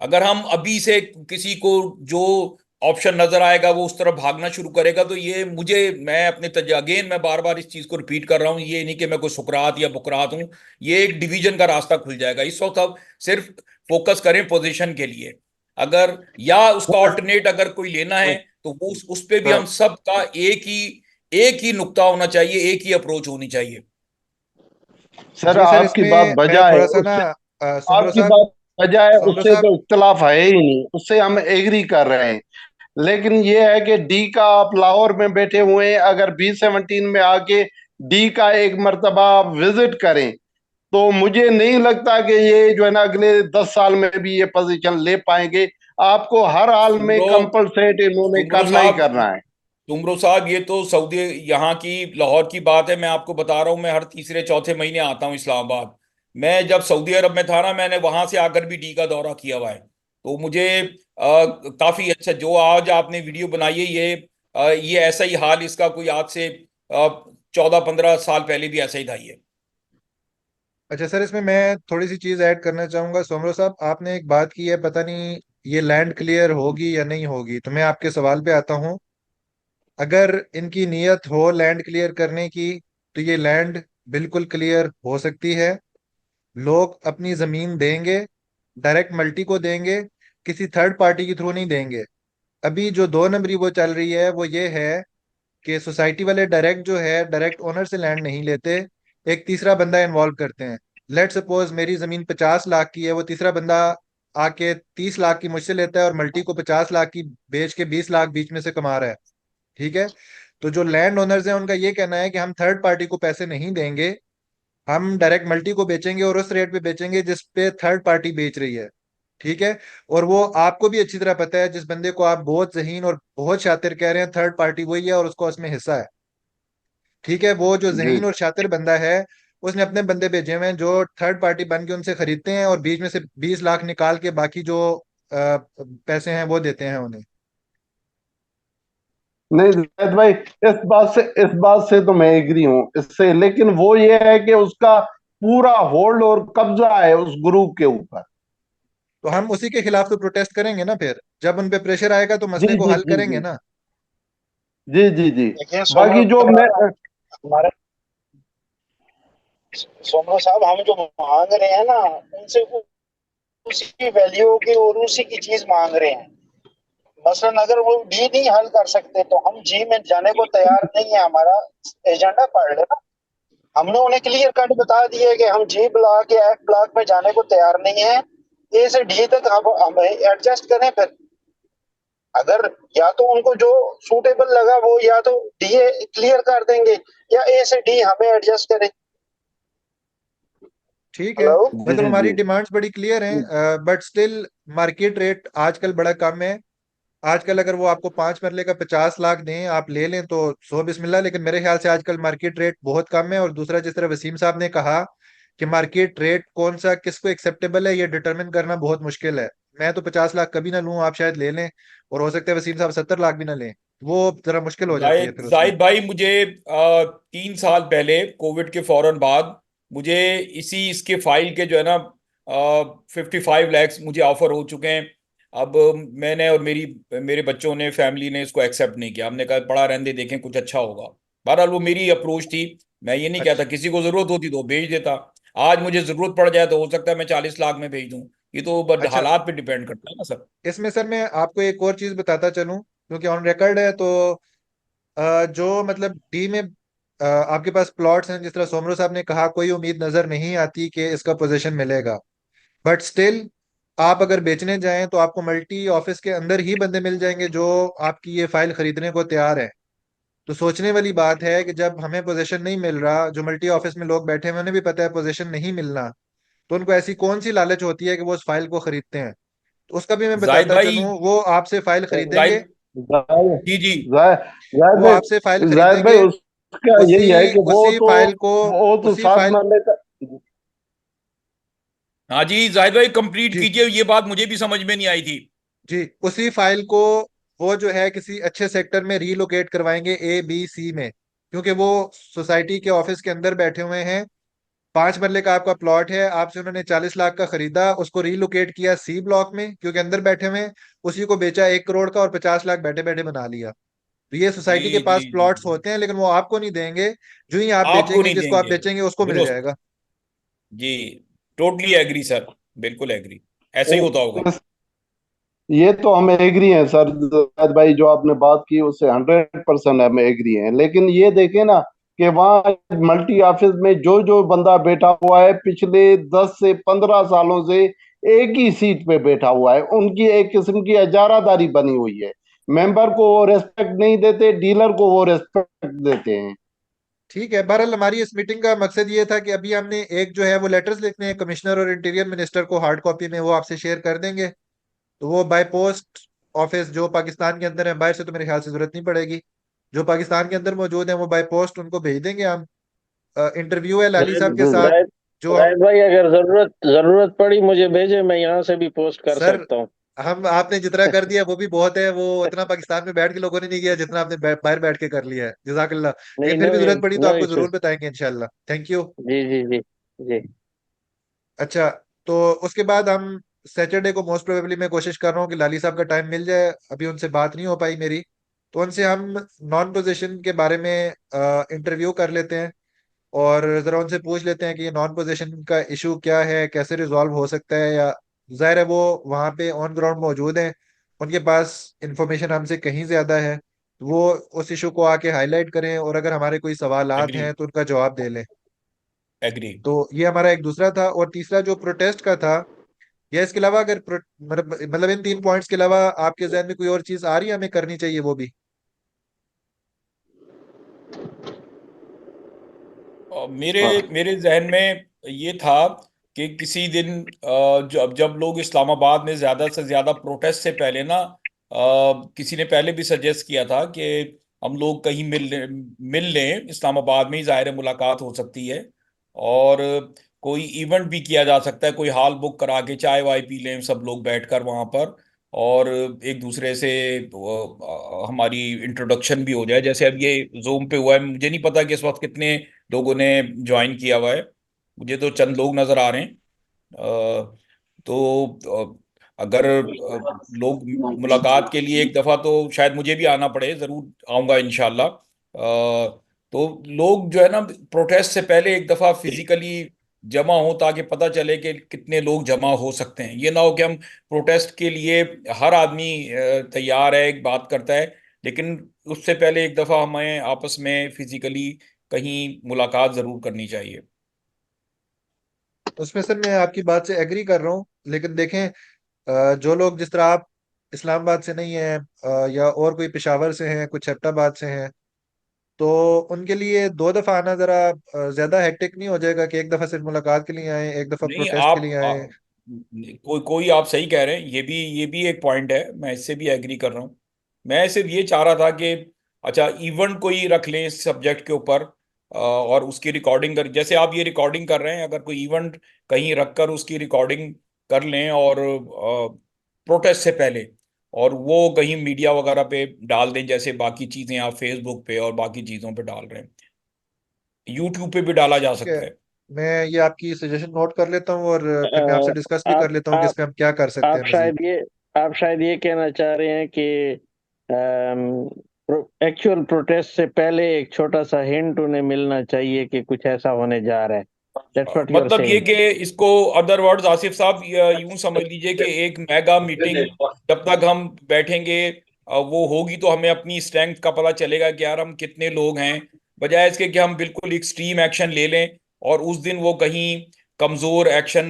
अगर हम अभी से किसी को जो ऑप्शन नजर आएगा वो उस तरफ भागना शुरू करेगा, तो ये मुझे, मैं अपने अगेन मैं बार बार इस चीज को रिपीट कर रहा हूँ, ये नहीं कि मैं कोई सुकरात या बुकरात हूँ। ये एक डिवीजन का रास्ता खुल जाएगा। इस वक्त अब सिर्फ फोकस करें पोजीशन के लिए। अगर या उसका सर, ऑल्टरनेट अगर कोई लेना है, तो वो उस पे भी हम सर, सब का एक ही नुक्ता होना चाहिए, एक ही अप्रोच होनी चाहिए। सर, जी सर, आपकी बात इसमें मैं बजा है थोड़ा सा ना, उससे, सोमरो आपकी साहब, बात बजा है सोमरो उससे, साहब, तो इख्तलाफ है ही नहीं, उससे हम एग्री कर रहे हैं। लेकिन ये है कि डी का आप लाहौर में बैठे हुए हैं, अगर B-17 में आके डी का एक मर्तबा आप विजिट करें, तो मुझे नहीं लगता कि ये जो है ना अगले 10 साल में भी ये पोजीशन ले पाएंगे। आपको हर हाल में सुमरो कंपलसेट इन्होंने सुमरो करना ही साहब करना है। तुमरो साहब, ये तो सऊदी, यहाँ की लाहौर की बात है। मैं आपको बता रहा हूँ, मैं हर तीसरे चौथे महीने आता हूँ इस्लामाबाद। मैं जब सऊदी अरब में था ना, मैंने वहां से आकर भी डी का दौरा किया हुआ है। तो मुझे काफी अच्छा, जो आज आपने वीडियो बनाई है, ये ऐसा ही हाल इसका कोई आज से 14-15 साल पहले भी ऐसा ही था ये। अच्छा सर, इसमें मैं थोड़ी सी चीज ऐड करना चाहूंगा। सोमरो साहब, आपने एक बात की है, पता नहीं ये लैंड क्लियर होगी या नहीं होगी, तो मैं आपके सवाल पे आता हूँ। अगर इनकी नीयत हो लैंड क्लियर करने की, तो ये लैंड बिल्कुल क्लियर हो सकती है। लोग अपनी जमीन देंगे, डायरेक्ट मल्टी को देंगे, किसी थर्ड पार्टी के थ्रू नहीं देंगे। अभी जो 2 नंबरी वो चल रही है, वो ये है कि सोसाइटी वाले डायरेक्ट जो है, डायरेक्ट ओनर से लैंड नहीं लेते, एक तीसरा बंदा इन्वॉल्व करते हैं। लेट सपोज मेरी जमीन 50 लाख की है, वो तीसरा बंदा आके 30 लाख की मुझसे लेता है और मल्टी को 50 लाख की बेच के 20 लाख बीच में से कमा रहा है। ठीक है। तो जो लैंड ओनर्स हैं, उनका ये कहना है कि हम थर्ड पार्टी को पैसे नहीं देंगे, हम डायरेक्ट मल्टी को बेचेंगे और उस रेट पे बेचेंगे जिस पे थर्ड पार्टी बेच रही है। ठीक है। और वो आपको भी अच्छी तरह पता है, जिस बंदे को आप बहुत जहीन और बहुत शातिर कह रहे हैं, थर्ड पार्टी वही है और उसको उसमें हिस्सा है। ठीक है। वो जो जी, जहीन और शातिर बंदा है, उसने अपने बंदे भेजे हुए हैं जो थर्ड पार्टी बन के उनसे खरीदते हैं और बीच में से 20 लाख निकाल के बाकी जो पैसे हैं वो देते हैं उन्हें। नहीं जैद भाई, इस बात से तो मैं एग्री हूँ इससे, लेकिन वो ये है कि उसका पूरा होल्ड और कब्जा है उस ग्रुप के ऊपर। तो हम उसी के खिलाफ तो प्रोटेस्ट करेंगे ना, फिर जब उन पे प्रेशर आएगा तो जी, मसले को जी, हल जी, करेंगे जी, ना। जी, जी, जी। देखिए बाकी जो मैं, हमारे सोमनाथ साहब, हम जो मांग रहे हैं ना, उनसे उसी वैल्यू की और उसी की चीज मांग रहे हैं। मसलन अगर वो डी नहीं हल कर सकते, तो हम जी में जाने को तैयार नहीं है। हमारा एजेंडा पढ़ लेना। हमने उन्हें क्लियर कट बता दिया कि हम जी ब्लॉक या एफ ब्लॉक में जाने को तैयार नहीं है। ए से डी तक हम एडजस्ट करें। फिर अगर या तो उनको जो सूटेबल लगा वो या तो डी क्लियर कर देंगे, या ए से डी हमें एडजस्ट करें। ठीक है। हेलो। जी, मतलब हमारी जी, डिमांड्स बड़ी क्लियर हैं, बट स्टिल मार्केट रेट आजकल बड़ा कम है। आजकल अगर वो आपको 5 मरले का 50 लाख दें, आप ले लें तो सो बिस्मिल्लाह, लेकिन मेरे ख्याल से आजकल मार्केट रेट बहुत कम है। और दूसरा, जिस तरह वसीम साहब ने कहा कि मार्केट रेट कौन सा किसको एक्सेप्टेबल है, ये डिटरमिन करना बहुत मुश्किल है। मैं तो 50 लाख कभी ना लूं, आप शायद ले लें, और हो सकता है वसीम साहब 70 लाख भी ना लें। वो जरा मुश्किल हो जाती है जाहिद फिर उसमें। जाहिद भाई, मुझे 3 साल पहले कोविड के फौरन बाद मुझे इसी इसके फाइल के जो है ना 55 लैक्स मुझे ऑफर हो चुके हैं। अब मैंने और मेरे बच्चों ने, फैमिली ने इसको एक्सेप्ट नहीं किया। हमने कहा पड़ा रहने दे, देखें कुछ अच्छा होगा। बहरहाल वो मेरी अप्रोच थी। मैं ये नहीं कहता, अच्छा। किसी को जरूरत होती तो भेज देता। आज मुझे जरूरत पड़ जाए तो हो सकता है मैं 40 लाख में भेज दूं। ये तो अच्छा, हालात पे डिपेंड करता है ना सर। इसमें सर मैं आपको एक और चीज बताता चलूं, क्योंकि ऑन रिकॉर्ड है। तो जो मतलब डी में आपके पास प्लॉट्स हैं, जिस तरह सोमरो साहब ने कहा, कोई उम्मीद नजर नहीं आती कि इसका पोजीशन मिलेगा। बट स्टिल आप अगर बेचने जाएं तो आपको मल्टी ऑफिस के अंदर ही बंदे मिल जाएंगे जो आपकी ये फाइल खरीदने को तैयार है। तो सोचने वाली बात है कि जब हमें पोजीशन नहीं मिल रहा, जो मल्टी ऑफिस में लोग बैठे हैं उन्हें भी पता है पोजीशन नहीं मिलना, तो उनको ऐसी कौन सी लालच होती है कि वो उस फाइल को खरीदते हैं। तो उसका भी मैं जाहिद बताता भाई, चलूं, वो आपसे फाइल खरीदेंगे। जाहिद, जाहिद जी जी, जाहिद वो आपसे फाइल भाई, जाहिद भाई, खरीदेंगे। उसका यही है उसी कि उसी फाइल को, वो तो उसी सात फाइल, मरले का। हाँ जी जाहिद भाई कंप्लीट जी कीजिए, ये बात मुझे भी समझ में नहीं आई थी। जी, उसी फाइल को वो जो है किसी अच्छे सेक्टर में रीलोकेट करवाएंगे, A B C में, क्योंकि वो सोसाइटी के ऑफिस के अंदर बैठे हुए हैं। 5 मरले का आपका प्लॉट है, आपसे उन्होंने 40 लाख का खरीदा, उसको रीलोकेट किया C ब्लॉक में क्योंकि अंदर बैठे हुए हैं। उसी को बेचा 1 करोड़ का और 50 लाख बैठे बैठे बना लिया। तो ये जी सोसाइटी के जी पास जी प्लॉट्स जी, होते हैं, लेकिन वो आपको नहीं देंगे। जो ही आप आपको बेचेंगे, नहीं जिसको आप देंगे, बेचेंगे उसको मिल दुरुस्त, जाएगा। जी, टोटली एग्री सर, बिल्कुल एग्री, ऐसे ही होता होगा। ये तो हम एग्री हैं सर, जायद भाई जो आपने बात की उससे 100% हम एग्री हैं। लेकिन ये देखें ना कि वहाँ मल्टी ऑफिस में जो जो बंदा बैठा हुआ है पिछले 10 से 15 सालों से एक ही सीट पे बैठा हुआ है, उनकी एक किस्म की इजारादारी बनी हुई है। मेंबर को वो रेस्पेक्ट नहीं देते, डीलर को वो रेस्पेक्ट देते हैं। ठीक है, बहरहाल हमारी इस मीटिंग का मकसद ये था कि अभी हमने एक जो है वो लेटर्स लिखने हैं कमिश्नर और इंटीरियर मिनिस्टर को, हार्ड कॉपी में, वो आपसे शेयर कर देंगे। तो वो बाय पोस्ट ऑफिस जो पाकिस्तान के अंदर है, बाहर से तो मेरे ख्याल से जरूरत नहीं पड़ेगी। जो पाकिस्तान के अंदर मौजूद है वो बाय पोस्ट उनको भेज देंगे हम। इंटरव्यू है लाली साहब के साथ, जाहिद जो हम, जाहिद भाई, अगर जरूरत जरूरत पड़ी मुझे भेजे, मैं यहाँ से भी पोस्ट कर सर, सकता हूँ। हम आपने जितना कर दिया वो भी बहुत है। वो इतना पाकिस्तान में बैठ के लोगों ने नहीं किया जितना आपने बाहर बैठ के कर लिया है, जजाकल्ला। नहीं, लेकिन फिर नो, भी जरूरत पड़ी तो नो आपको जरूर इश्यूज। बताएंगे इंशाल्लाह। Thank you. जी जी जी जी। अच्छा, तो उसके बाद हम सैटरडे को मोस्ट प्रोबेबली मैं कोशिश कर रहा हूँ कि लाली साहब का टाइम मिल जाए, अभी उनसे बात नहीं हो पाई मेरी। तो उनसे हम नॉन पोजीशन के बारे में इंटरव्यू कर लेते हैं और जरा उनसे पूछ लेते हैं कि ये नॉन पोजीशन का इशू क्या है, कैसे रिजॉल्व हो सकता है। या जाहिर है वो वहाँ पे ऑन ग्राउंड मौजूद हैं, उनके पास इंफॉर्मेशन हमसे कहीं ज्यादा है। तो वो उस इशू को आके हाईलाइट करें और अगर हमारे कोई सवालात एग्री, हैं तो उनका जवाब दे लें। एग्री। तो ये हमारा एक दूसरा था। और तीसरा जो प्रोटेस्ट का था, या इसके अलावा अगर मतलब इन 3 पॉइंट्स के अलावा आपके जहन में कोई और चीज आ रही है हमें करनी चाहिए वो भी। और मेरे हाँ, मेरे जहन में ये था कि किसी दिन जब जब लोग इस्लामाबाद में ज्यादा से ज्यादा प्रोटेस्ट से पहले ना, किसी ने पहले भी सजेस्ट किया था कि हम लोग कहीं मिल लें इस्लामाबाद में ही, जाहिर है मुलाकात हो सकती है। और कोई इवेंट भी किया जा सकता है, कोई हॉल बुक करा के चाय वाय पी लें सब लोग बैठकर वहां पर, और एक दूसरे से हमारी इंट्रोडक्शन भी हो जाए। जैसे अब ये जूम पे हुआ है, मुझे नहीं पता कि इस वक्त कितने लोगों ने ज्वाइन किया हुआ है, मुझे तो चंद लोग नजर आ रहे हैं। तो अगर लोग मुलाकात के लिए एक दफा, तो शायद मुझे भी आना पड़े, जरूर आऊंगा इंशाल्लाह। तो लोग जो है ना प्रोटेस्ट से पहले एक दफा फिजिकली जमा हो, ताकि पता चले कि कितने लोग जमा हो सकते हैं। ये ना हो कि हम प्रोटेस्ट के लिए हर आदमी तैयार है, एक बात करता है, लेकिन उससे पहले एक दफा हमें आपस में फिजिकली कहीं मुलाकात जरूर करनी चाहिए। उसमें सर मैं आपकी बात से एग्री कर रहा हूँ, लेकिन देखें, जो लोग, जिस तरह आप इस्लामाबाद से नहीं है, या और कोई पेशावर से हैं, कुछ एबटाबाद से हैं, तो उनके लिए 2 दफा आना जरा ज्यादा हेक्टिक नहीं हो जाएगा कि एक दफा सिर्फ मुलाकात के लिए आए, एक दफा नहीं, प्रोटेस्ट के लिए आए। कोई कोई आप सही कह रहे हैं, ये भी एक पॉइंट है, मैं इससे भी एग्री कर रहा हूँ। मैं सिर्फ ये चाह रहा था कि अच्छा इवेंट कोई रख लें इस सब्जेक्ट के ऊपर, और उसकी रिकॉर्डिंग कर, जैसे आप ये रिकॉर्डिंग कर रहे हैं, अगर कोई इवेंट कहीं रखकर उसकी रिकॉर्डिंग कर लें, और प्रोटेस्ट से पहले, और वो कहीं मीडिया वगैरह पे डाल दें, जैसे बाकी चीजें आप फेसबुक पे और बाकी चीजों पे डाल रहे हैं, यूट्यूब पे भी डाला जा ठीक है, सकता है। मैं ये आपकी सजेशन नोट कर लेता हूँ और फिर मैं आपसे डिस्कस भी आप कर लेता हूँ कि इस आप पे हम क्या कर सकते आप हैं मजीद। शायद ये आप शायद ये कहना चाह रहे हैं कि एक्चुअल प्रोटेस्ट से पहले एक छोटा सा हिंट उन्हें मिलना चाहिए कि कुछ ऐसा होने जा रहा है। दैट्स व्हाट यू आर मतलब ये सेइंग। कि इसको अदर वर्ड्स आसिफ साहब यूं समझ लीजिए कि एक मेगा मीटिंग जब तक हम बैठेंगे, वो होगी, तो हमें अपनी स्ट्रेंथ का पता चलेगा कि यार हम कितने लोग हैं, बजाय इसके कि हम बिल्कुल एक्सट्रीम एक्शन ले लें और उस दिन वो कहीं कमजोर एक्शन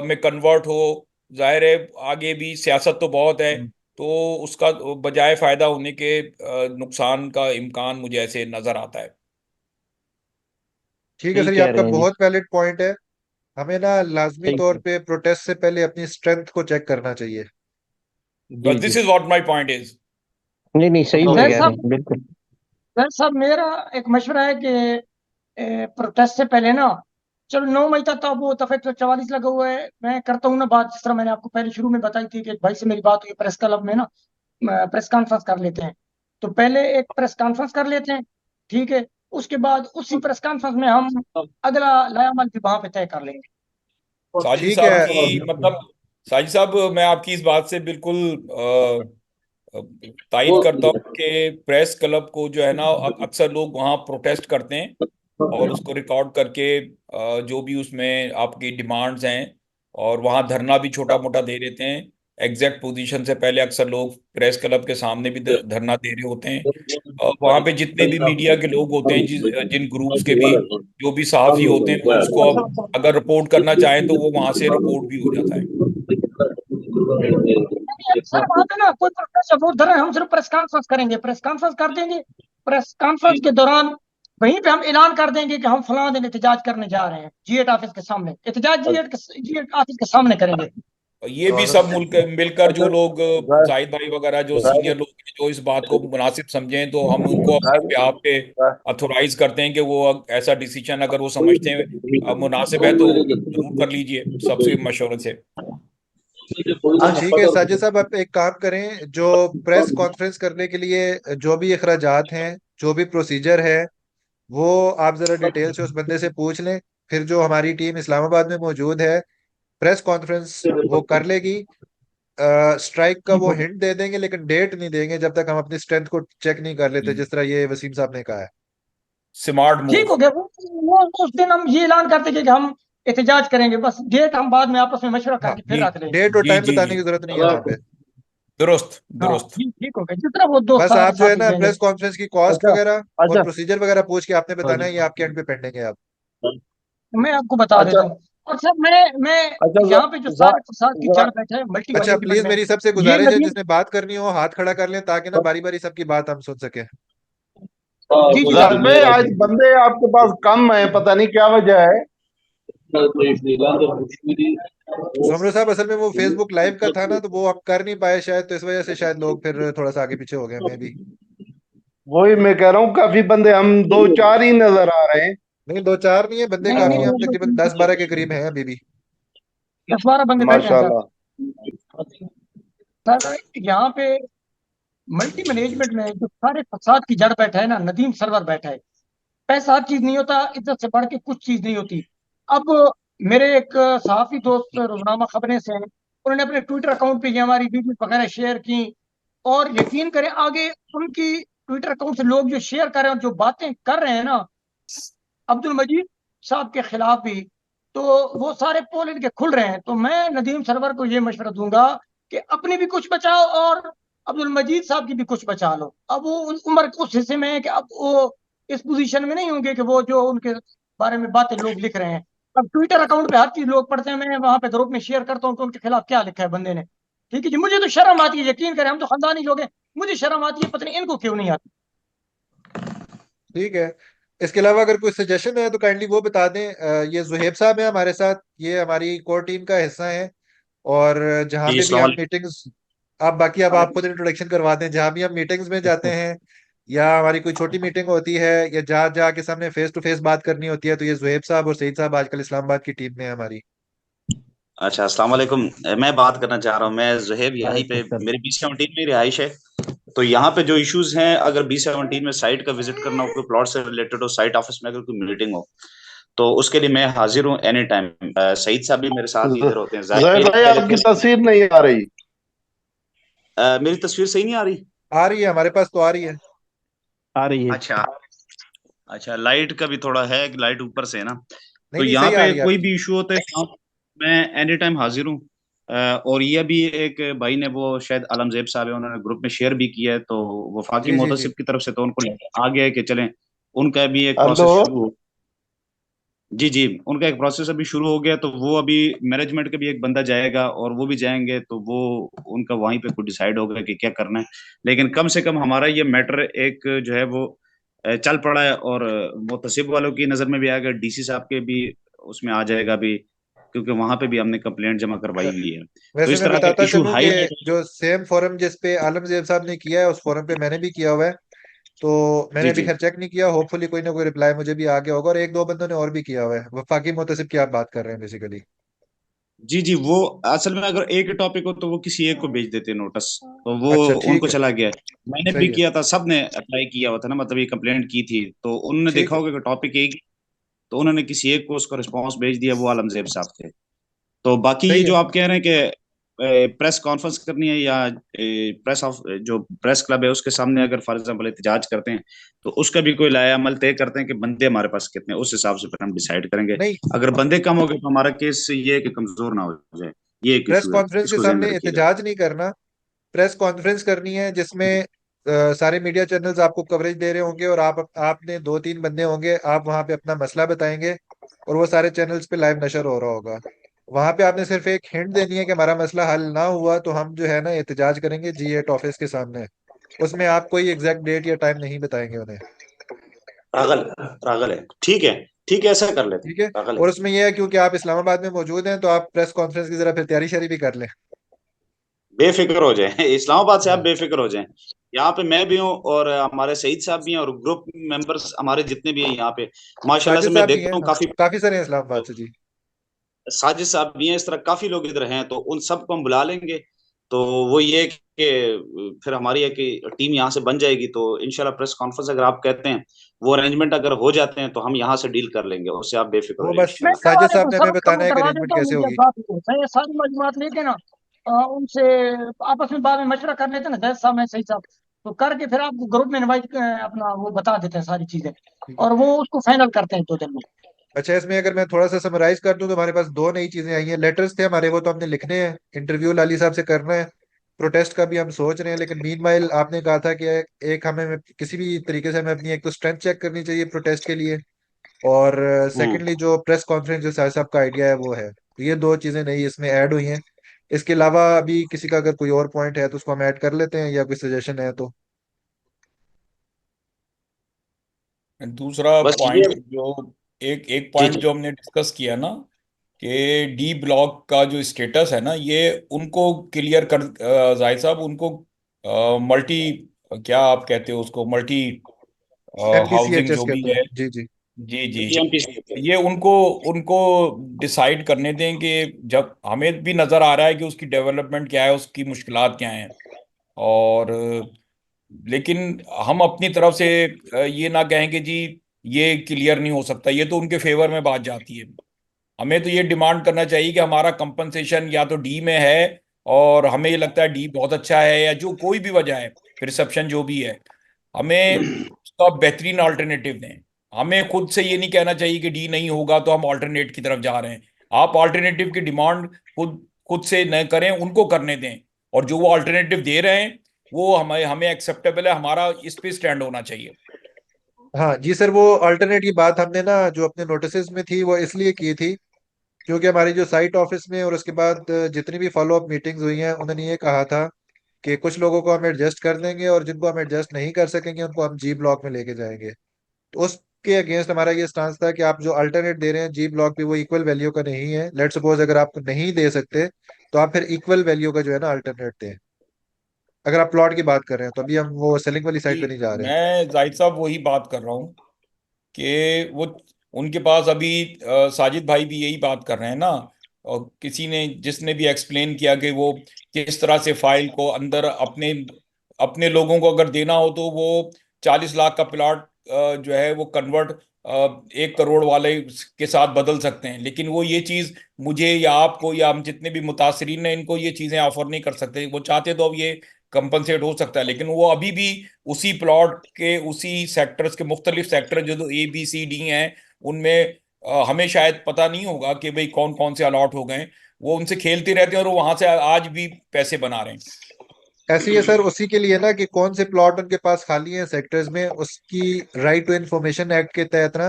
में कन्वर्ट हो, जाहिर है आगे भी सियासत तो बहुत है, तो उसका बजाय फायदा होने के नुकसान का इम्कान मुझे ऐसे नजर आता है। ठीक है सर, ठीक ये कह आपका रहे हैं जी। बहुत वैलिड पॉइंट है। हमें ना लाजमी सही तौर है। पे प्रोटेस्ट से पहले अपनी स्ट्रेंथ को चेक करना चाहिए। जी दिस जी। Is what my point is. नहीं नहीं, सही में जैन कह रहे साहब, हैं बिल्कुल। जैन साहब मेरा एक मशवरा है कि प्रोटेस्ट से पहले ना, चलो 9 मई तक तो अब वो दफे तो 44 लगा हुआ है, मैं करता हूँ ना बात, जिस तरह मैंने आपको पहले शुरू में बताई थी कि एक भाई से मेरी बात हुई प्रेस क्लब में ना, प्रेस कॉन्फ्रेंस कर लेते हैं। तो पहले एक प्रेस कॉन्फ्रेंस कर लेते हैं, ठीक है। उसके बाद उसी प्रेस कॉन्फ्रेंस में हम अगला लायामल भी वहां पे तय कर लेंगे। साजिद ठीक साहब है। की मतलब, साजिद साहब मैं आपकी इस बात से बिल्कुल अ, तायद करता हूँ कि प्रेस क्लब को जो है ना, अक्सर लोग वहाँ प्रोटेस्ट करते हैं और उसको रिकॉर्ड करके जो भी उसमें आपकी डिमांड्स हैं, और वहाँ धरना भी छोटा मोटा दे देते हैं। एग्जैक्ट पोजीशन से पहले अक्सर लोग प्रेस क्लब के सामने भी धरना दे रहे होते हैं। वहाँ पे जितने भी मीडिया के लोग होते हैं, जिन ग्रुप्स के भी जो भी सहाफ़ी होते हैं, वो उसको अब अगर रिपोर्ट करना चाहें तो वो वहाँ से रिपोर्ट भी हो जाता है। सर वहां पे ना कोई प्रोटेस्ट वोट धरे, हम सिर्फ प्रेस कॉन्फ्रेंस करेंगे, प्रेस कॉन्फ्रेंस कर देंगे। प्रेस कॉन्फ्रेंस के दौरान वहीं पे हम ऐलान कर देंगे कि हम फलां दिन एहतजाज करने जा रहे हैं जी8 ऑफिस के सामने, एहतजाज जी8 ऑफिस के सामने करेंगे। ये भी और सब मुल्क मिलकर जो लोग, जाहिद भाई वगैरह जो सीनियर लोग हैं, जो इस बात को मुनासिब समझें, तो हम उनको अपने बेhalf पे अथोराइज करते हैं कि वो ऐसा डिसीजन अगर वो समझते हैं मुनासिब है, तो जरूर कर लीजिए सबसे मशवरे से। तो ठीक है साजिद साहब, आप एक काम करें, जो प्रेस कॉन्फ्रेंस करने के लिए जो भी अखराजात हैं, जो भी प्रोसीजर है, वो आप जरा डिटेल से उस बंदे से पूछ लें। फिर जो हमारी टीम इस्लामाबाद में मौजूद है, प्रेस कॉन्फ्रेंस वो कर लेगी। स्ट्राइक का वो हिंट दे देंगे, लेकिन डेट नहीं देंगे जब तक हम अपनी स्ट्रेंथ को चेक नहीं कर लेते, जिस तरह ये वसीम साहब ने कहा है। स्मार्ट ठीक मूव। हो गया, वो उस दिन हम ये ऐलान कर देंगे कि हम एहतजाज करेंगे, बस डेट हम बाद में आपस में मशवरा हाँ, करके फिर जी रख लेंगे। डेट और जी टाइम जी बताने जी, की जरूरत नहीं है वहां पे। दुरुस्त हाँ दुरुस्त। ठीक ठीक हो गया, जिस तरह वो दोस्त बस सारे आप जो है साथी ना कहेंगे। प्रेस कॉन्फ्रेंस की कॉस्ट अच्छा वगैरह और अच्छा प्रोसीजर वगैरह पूछ के आपने बताना है, ये आपके एंड पे पेंडिंग है आप। मैं आपको बता अच्छा देता हूँ। और सर मैं अच्छा यहाँ पे जो सारे प्रसाद की जड़ बैठे हैं मल्टी अच्छा, मैनेजमेंट प्लीज में, मेरी सबसे ये गुजारिश है, नदीम। जिसने बात करनी हो हाथ खड़ा कर लें, ताकि ना बारी बारी सबकी बात हम सुन सके। जी जी घर साहब। पे आज बंदे आपके पास कम है, पता नहीं क्या वजह है। सोमरू साहब, असल में वो फेसबुक लाइव का था ना, तो वो हम कर नहीं पाए शायद, तो इस वजह से शायद लोग फिर थोड़ा सा आगे पीछे हो गए, मैं भी। वही मैं कह रहा हूँ, काफी बंदे, हम दो चार ही नजर आ रहे हैं। नहीं, दो चार नहीं है, बंदे नहीं काफी नहीं, हैं, हम तकरीबन 10-12 के करीब हैं अभी भी। 10-12 बंदे बैठे हैं सर। माशाल्लाह। सर यहाँ पे मल्टी मैनेजमेंट में जो सारे फसाद की जड़ बैठा है ना, नदीम सरवर बैठा है। पैसा हर चीज नहीं होता, इज्जत से बढ़ के कुछ चीज नहीं होती। अब मेरे एक सहाफी दोस्त रोजनामा खबरें से हैं, उन्होंने अपने ट्विटर अकाउंट पे ये हमारी वीडियो वगैरह शेयर की, और यकीन करें आगे उनकी ट्विटर अकाउंट से लोग जो शेयर कर रहे हैं और जो बातें कर रहे हैं ना अब्दुल मजीद साहब के खिलाफ भी, तो वो सारे पोल इनके खुल रहे हैं। तो मैं नदीम सरवर को ये मशवरा दूंगा कि अपनी भी कुछ बचाओ और अब्दुल मजीद साहब की भी कुछ बचा लो। अब वो उम्र उस हिस्से में है कि अब वो इस पोजीशन में नहीं होंगे कि वो जो उनके बारे में बातें लोग लिख रहे हैं। अब ट्विटर अकाउंट पे हर चीज लोग पढ़ते हैं, मैं वहां पे ग्रुप में शेयर करता हूँ कि उनके खिलाफ क्या लिखा है बंदे ने। ठीक है जी, मुझे तो शर्म आती है, यकीन करें हम तो खानदानी लोग हैं, मुझे शर्म आती है, पता नहीं इनको क्यों नहीं आती। ठीक है। इसके अलावा अगर कोई सजेशन है तो काइंडली वो बता दें। ये जुहेब साहब है हमारे साथ, ये हमारी कोर टीम का हिस्सा है। और जहाँ जी पे भी अस्सलाम हम मीटिंग्स, आप बाकी अब आप खुद इंट्रोडक्शन करवा दें, जहाँ भी हम मीटिंग्स में जाते हैं या हमारी कोई छोटी मीटिंग होती है या जहाँ जहाँ के सामने फेस टू फेस बात करनी होती है, तो ये जुहेब साहब और सईद साहब आजकल इस्लामाबाद की टीम में है हमारी। अच्छा, अस्सलाम वालेकुम। मैं बात करना चाह रहा हूँ, मैं जुहेब, यहीं वालेकुम पे सलाम। मेरी B17 में रिहाइश है। तो यहाँ पे जो इश्यूज हैं, अगर B17 में साइट का विजिट करना हो, कोई प्लॉट से रिलेटेड हो, साइट ऑफिस में अगर कोई मीटिंग हो, तो उसके लिए मैं हाजिर हूँ एनी टाइम। सईद साहब भी मेरे साथ ही इधर होते हैं। जाहिर जैद है भाई, पहले आपकी तो तस्वीर नहीं आ रही। मेरी तस्वीर सही नहीं आ रही। आ रही है, हमारे पास तो आ रही है। आ रही है। अच्छा अच्छा, लाइट का भी थोड़ा है कि लाइट ऊपर से है ना। नहीं तो नहीं, यहाँ सही आ पे रही है कोई आपकी। भी इशू होता है मैं एनी टाइम हाजिर हूँ। और ये भी एक भाई ने, वो शायद आलमजेब साहब है, उन्होंने ग्रुप में शेयर भी किया है, तो वफाकी जी जी जी। मोहतसिब की तरफ से तो उनको आ गया है कि चलें, उनका भी एक हेलो। प्रोसेस शुरू हो। जी जी, उनका एक प्रोसेस अभी शुरू हो गया, तो वो अभी मैनेजमेंट का भी एक बंदा जाएगा और वो भी जाएंगे, तो वो उनका वहीं पे कुछ डिसाइड होगा कि क्या करना है। लेकिन कम से कम हमारा ये मैटर एक जो है वो चल पड़ा है, और वो तहसीब वालों की नजर में भी आएगा, डीसी साहब के भी उसमें आ जाएगा अभी, क्योंकि वहां पे भी हमने कंप्लेंट जमा करवाई हुई है। तो वैसे इस मैं तरह बताता इशू चलूं कि हाईलाइट। जो सेम फोरम जिस पे आलमगीर साहब ने किया है, उस फोरम पे मैंने भी किया हुआ है। तो मैंने जी अभी जी खैर चेक नहीं किया, होपफुली कोई ना कोई रिप्लाई मुझे भी आ गया होगा, और एक दो बंदों ने और भी किया हुआ है। वफाकी मुतसिब की आप बात कर रहे हैं बेसिकली? जी जी, वो असल में अगर एक टॉपिक हो तो वो किसी एक को भेज देते हैं नोटिस, तो वो अच्छा उनको ठीक है। चला गया है। मैंने भी सही है। किया था, सबने अप्लाई किया हुआ था ना, मतलब ये कंप्लेंट की थी, तो उन्होंने ठीक देखा है। होगा कि टॉपिक एक, तो उन्होंने किसी एक को उसका रिस्पांस भेज दिया, वो आलमजेब साहब थे। तो बाकी ये सही है। जो आप कह रहे हैं कि प्रेस कॉन्फ्रेंस करनी है, या प्रेस ऑफ जो प्रेस क्लब है उसके सामने अगर फॉर एग्जाम्पल एहतजाज करते हैं, तो उसका भी कोई लाया अमल तय करते हैं कि बंदे हमारे पास कितने हैं, उस हिसाब से फिर हम डिसाइड करेंगे। नहीं, अगर बंदे कम हो गए तो हमारा केस ये है कि कमजोर ना हो जाए, ये एक प्रेस इशू है, कॉन्फ्रेंस के इसको ध्यान में सामने रखिएगा। एहतजाज नहीं करना। प्रेस कॉन्फ्रेंस करनी है जिसमें सारे मीडिया चैनल्स आपको कवरेज दे रहे होंगे, और आपने दो तीन बंदे होंगे, आप वहां पे अपना मसला बताएंगे, और वो सारे चैनल्स पे लाइव नशर हो रहा होगा। वहां पे आपने सिर्फ एक हिंट देनी है कि हमारा मसला हल ना हुआ तो हम जो है ना एहतजाज करेंगे G8 ऑफिस के सामने। उसमें आप कोई एग्जैक्ट डेट या टाइम नहीं बताएंगे उन्हें। रागल, रागल है, ठीक है, ठीक है, ऐसा कर लेते हैं, ठीक है। रागल और है। उसमें यह है, क्योंकि आप इस्लामाबाद में मौजूद हैं, तो आप प्रेस कॉन्फ्रेंस की जरा फिर तैयारी शरी भी कर लें। बेफिक्र हो जाए, इस्लामाबाद से आप हाँ। बेफिक्र हो जाएं। यहाँ पे मैं भी हूँ, और हमारे सईद साहब भी हैं, और ग्रुप मेंबर्स हमारे जितने भी हैं यहाँ पे, माशाल्लाह से साजिद मैं साहब भी हैं, देखता हूँ हाँ। काफी। काफी सारे हैं इस्लामाबाद से जी। साजिद साहब भी हैं, इस तरह काफी लोग इधर हैं, तो उन सबको हम बुला लेंगे। तो वो ये कि फिर हमारी एक टीम यहाँ से बन जाएगी, तो इंशाल्लाह प्रेस कॉन्फ्रेंस अगर आप कहते हैं, वो अरेंजमेंट अगर हो जाते हैं, तो हम यहाँ से डील कर लेंगे, उससे आप बेफिक्र हो वो जाए बस मैं इंशाल्लाह। साजिद करवा साहब देता हूँ ने हमें सब, बताना खबर है कि करवा अरेंजमेंट देता हूँ, कैसे उनसे होगी। बात हो मैं ये सारी मालूमात लेके ना उनसे आपस में बाद में मशवरा कर लेते हैं ना, जैद साहब मैं सही साहब, तो करके फिर आपको ग्रुप में इनवाइट अपना वो बता देते हैं सारी चीजें, ठीक है। और वो उसको फाइनल करते हैं 2 दिन में। अच्छा, इसमें अगर मैं थोड़ा सा समराइज कर दूं तो हमारे पास दो नई चीजें आई हैं। लेटर्स थे हमारे, वो तो हमने लिखने हैं, इंटरव्यू लाली साहब से करना है। प्रोटेस्ट का भी हम सोच रहे हैं, लेकिन मीनवाइल आपने कहा था कि एक हमें किसी भी तरीके से हमें अपनी एक तो स्ट्रेंथ चेक करनी चाहिए प्रोटेस्ट के लिए, और हम्म। सेकेंडली जो प्रेस कॉन्फ्रेंस जो साहब साहब का आइडिया है वो है। तो ये दो चीजें नई इसमें ऐड हुई हैं। इसके अलावा अभी किसी का अगर कोई और पॉइंट है तो उसको हम ऐड कर लेते हैं, या कोई सजेशन है तो। दूसरा बस ये। पॉइंट जो एक एक जी पॉइंट जी जो हमने डिस्कस किया ना, कि डी ब्लॉक का जो स्टेटस है ना, ये उनको क्लियर कर, जाहिद साहब उनको मल्टी, क्या आप कहते हो उसको, मल्टी हाउसिंग MPCHS जो भी कहते हैं है। जी जी। जी जी। जी, एमपी। ये उनको उनको डिसाइड करने दें कि जब हमें भी नज़र आ रहा है कि उसकी डेवलपमेंट क्या है, उसकी मुश्किलात क्या हैं, और लेकिन हम अपनी तरफ से ये ना कहें कि जी ये क्लियर नहीं हो सकता, ये तो उनके फेवर में बात जाती है। हमें तो ये डिमांड करना चाहिए कि हमारा कंपनसेशन या तो डी में है, और हमें ये लगता है डी बहुत अच्छा है, या जो कोई भी वजह है, रिसेप्शन जो भी है, हमें उसका बेहतरीन अल्टरनेटिव दें। हमें खुद से ये नहीं कहना चाहिए कि डी नहीं होगा तो हम ऑल्टरनेट की तरफ जा रहे हैं। आप ऑल्टरनेटिव की डिमांड खुद खुद से न करें, उनको करने दें, और जो वो ऑल्टरनेटिव दे रहे हैं वो हमें हमें एक्सेप्टेबल है, हमारा इस पे स्टैंड होना चाहिए। हाँ जी सर, वो अल्टरनेट की बात हमने ना जो अपने नोटिस में थी वो इसलिए की थी, क्योंकि हमारी जो साइट ऑफिस में और उसके बाद जितनी भी फॉलो अप मीटिंग्स हुई हैं, उन्होंने ये कहा था कि कुछ लोगों को हम एडजस्ट कर देंगे, और जिनको हम एडजस्ट नहीं कर सकेंगे उनको हम जी ब्लॉक में लेके जाएंगे। तो उसके अगेंस्ट हमारा ये स्टांस था कि आप जो अल्टरनेट दे रहे हैं जी ब्लॉक भी, वो इक्वल वैल्यू का नहीं है। लेट सपोज अगर आप नहीं दे सकते तो आप फिर इक्वल वैल्यू का जो है ना अल्टरनेट दें। अगर आप प्लॉट की बात कर रहे हैं तो अभी हम वो सेलिंग वाली साइड पे कि नहीं जा रहे हैं। मैं जाहिद साहब वही बात कर रहा हूँ कि वो उनके पास अभी साजिद भाई भी यही बात कर रहे हैं ना, और किसी ने जिसने भी एक्सप्लेन किया कि वो किस तरह से फाइल को अंदर अपने अपने लोगों को अगर देना हो तो वो 40 लाख का प्लॉट जो है वो कन्वर्ट 1 करोड़ वाले के साथ बदल सकते हैं, लेकिन वो ये चीज़ मुझे या आपको या हम जितने भी मुतासरीन हैं इनको ये चीज़ें ऑफर नहीं कर सकते। वो चाहते तो अब ये कंपनसेट हो सकता है, लेकिन वो अभी भी उसी प्लॉट के उसी सेक्टर्स के मुख्तलिफ सेक्टर जो A B C D हैं उनमें हमें शायद पता नहीं होगा कि भाई कौन कौन से अलॉट हो गए। वो उनसे खेलते रहते हैं और वो वहां से आज भी पैसे बना रहे हैं। ऐसे ही है सर, उसी के लिए ना कि कौन से प्लॉट उनके पास खाली हैं सेक्टर्स में, उसकी राइट टू इंफॉर्मेशन एक्ट के तहत ना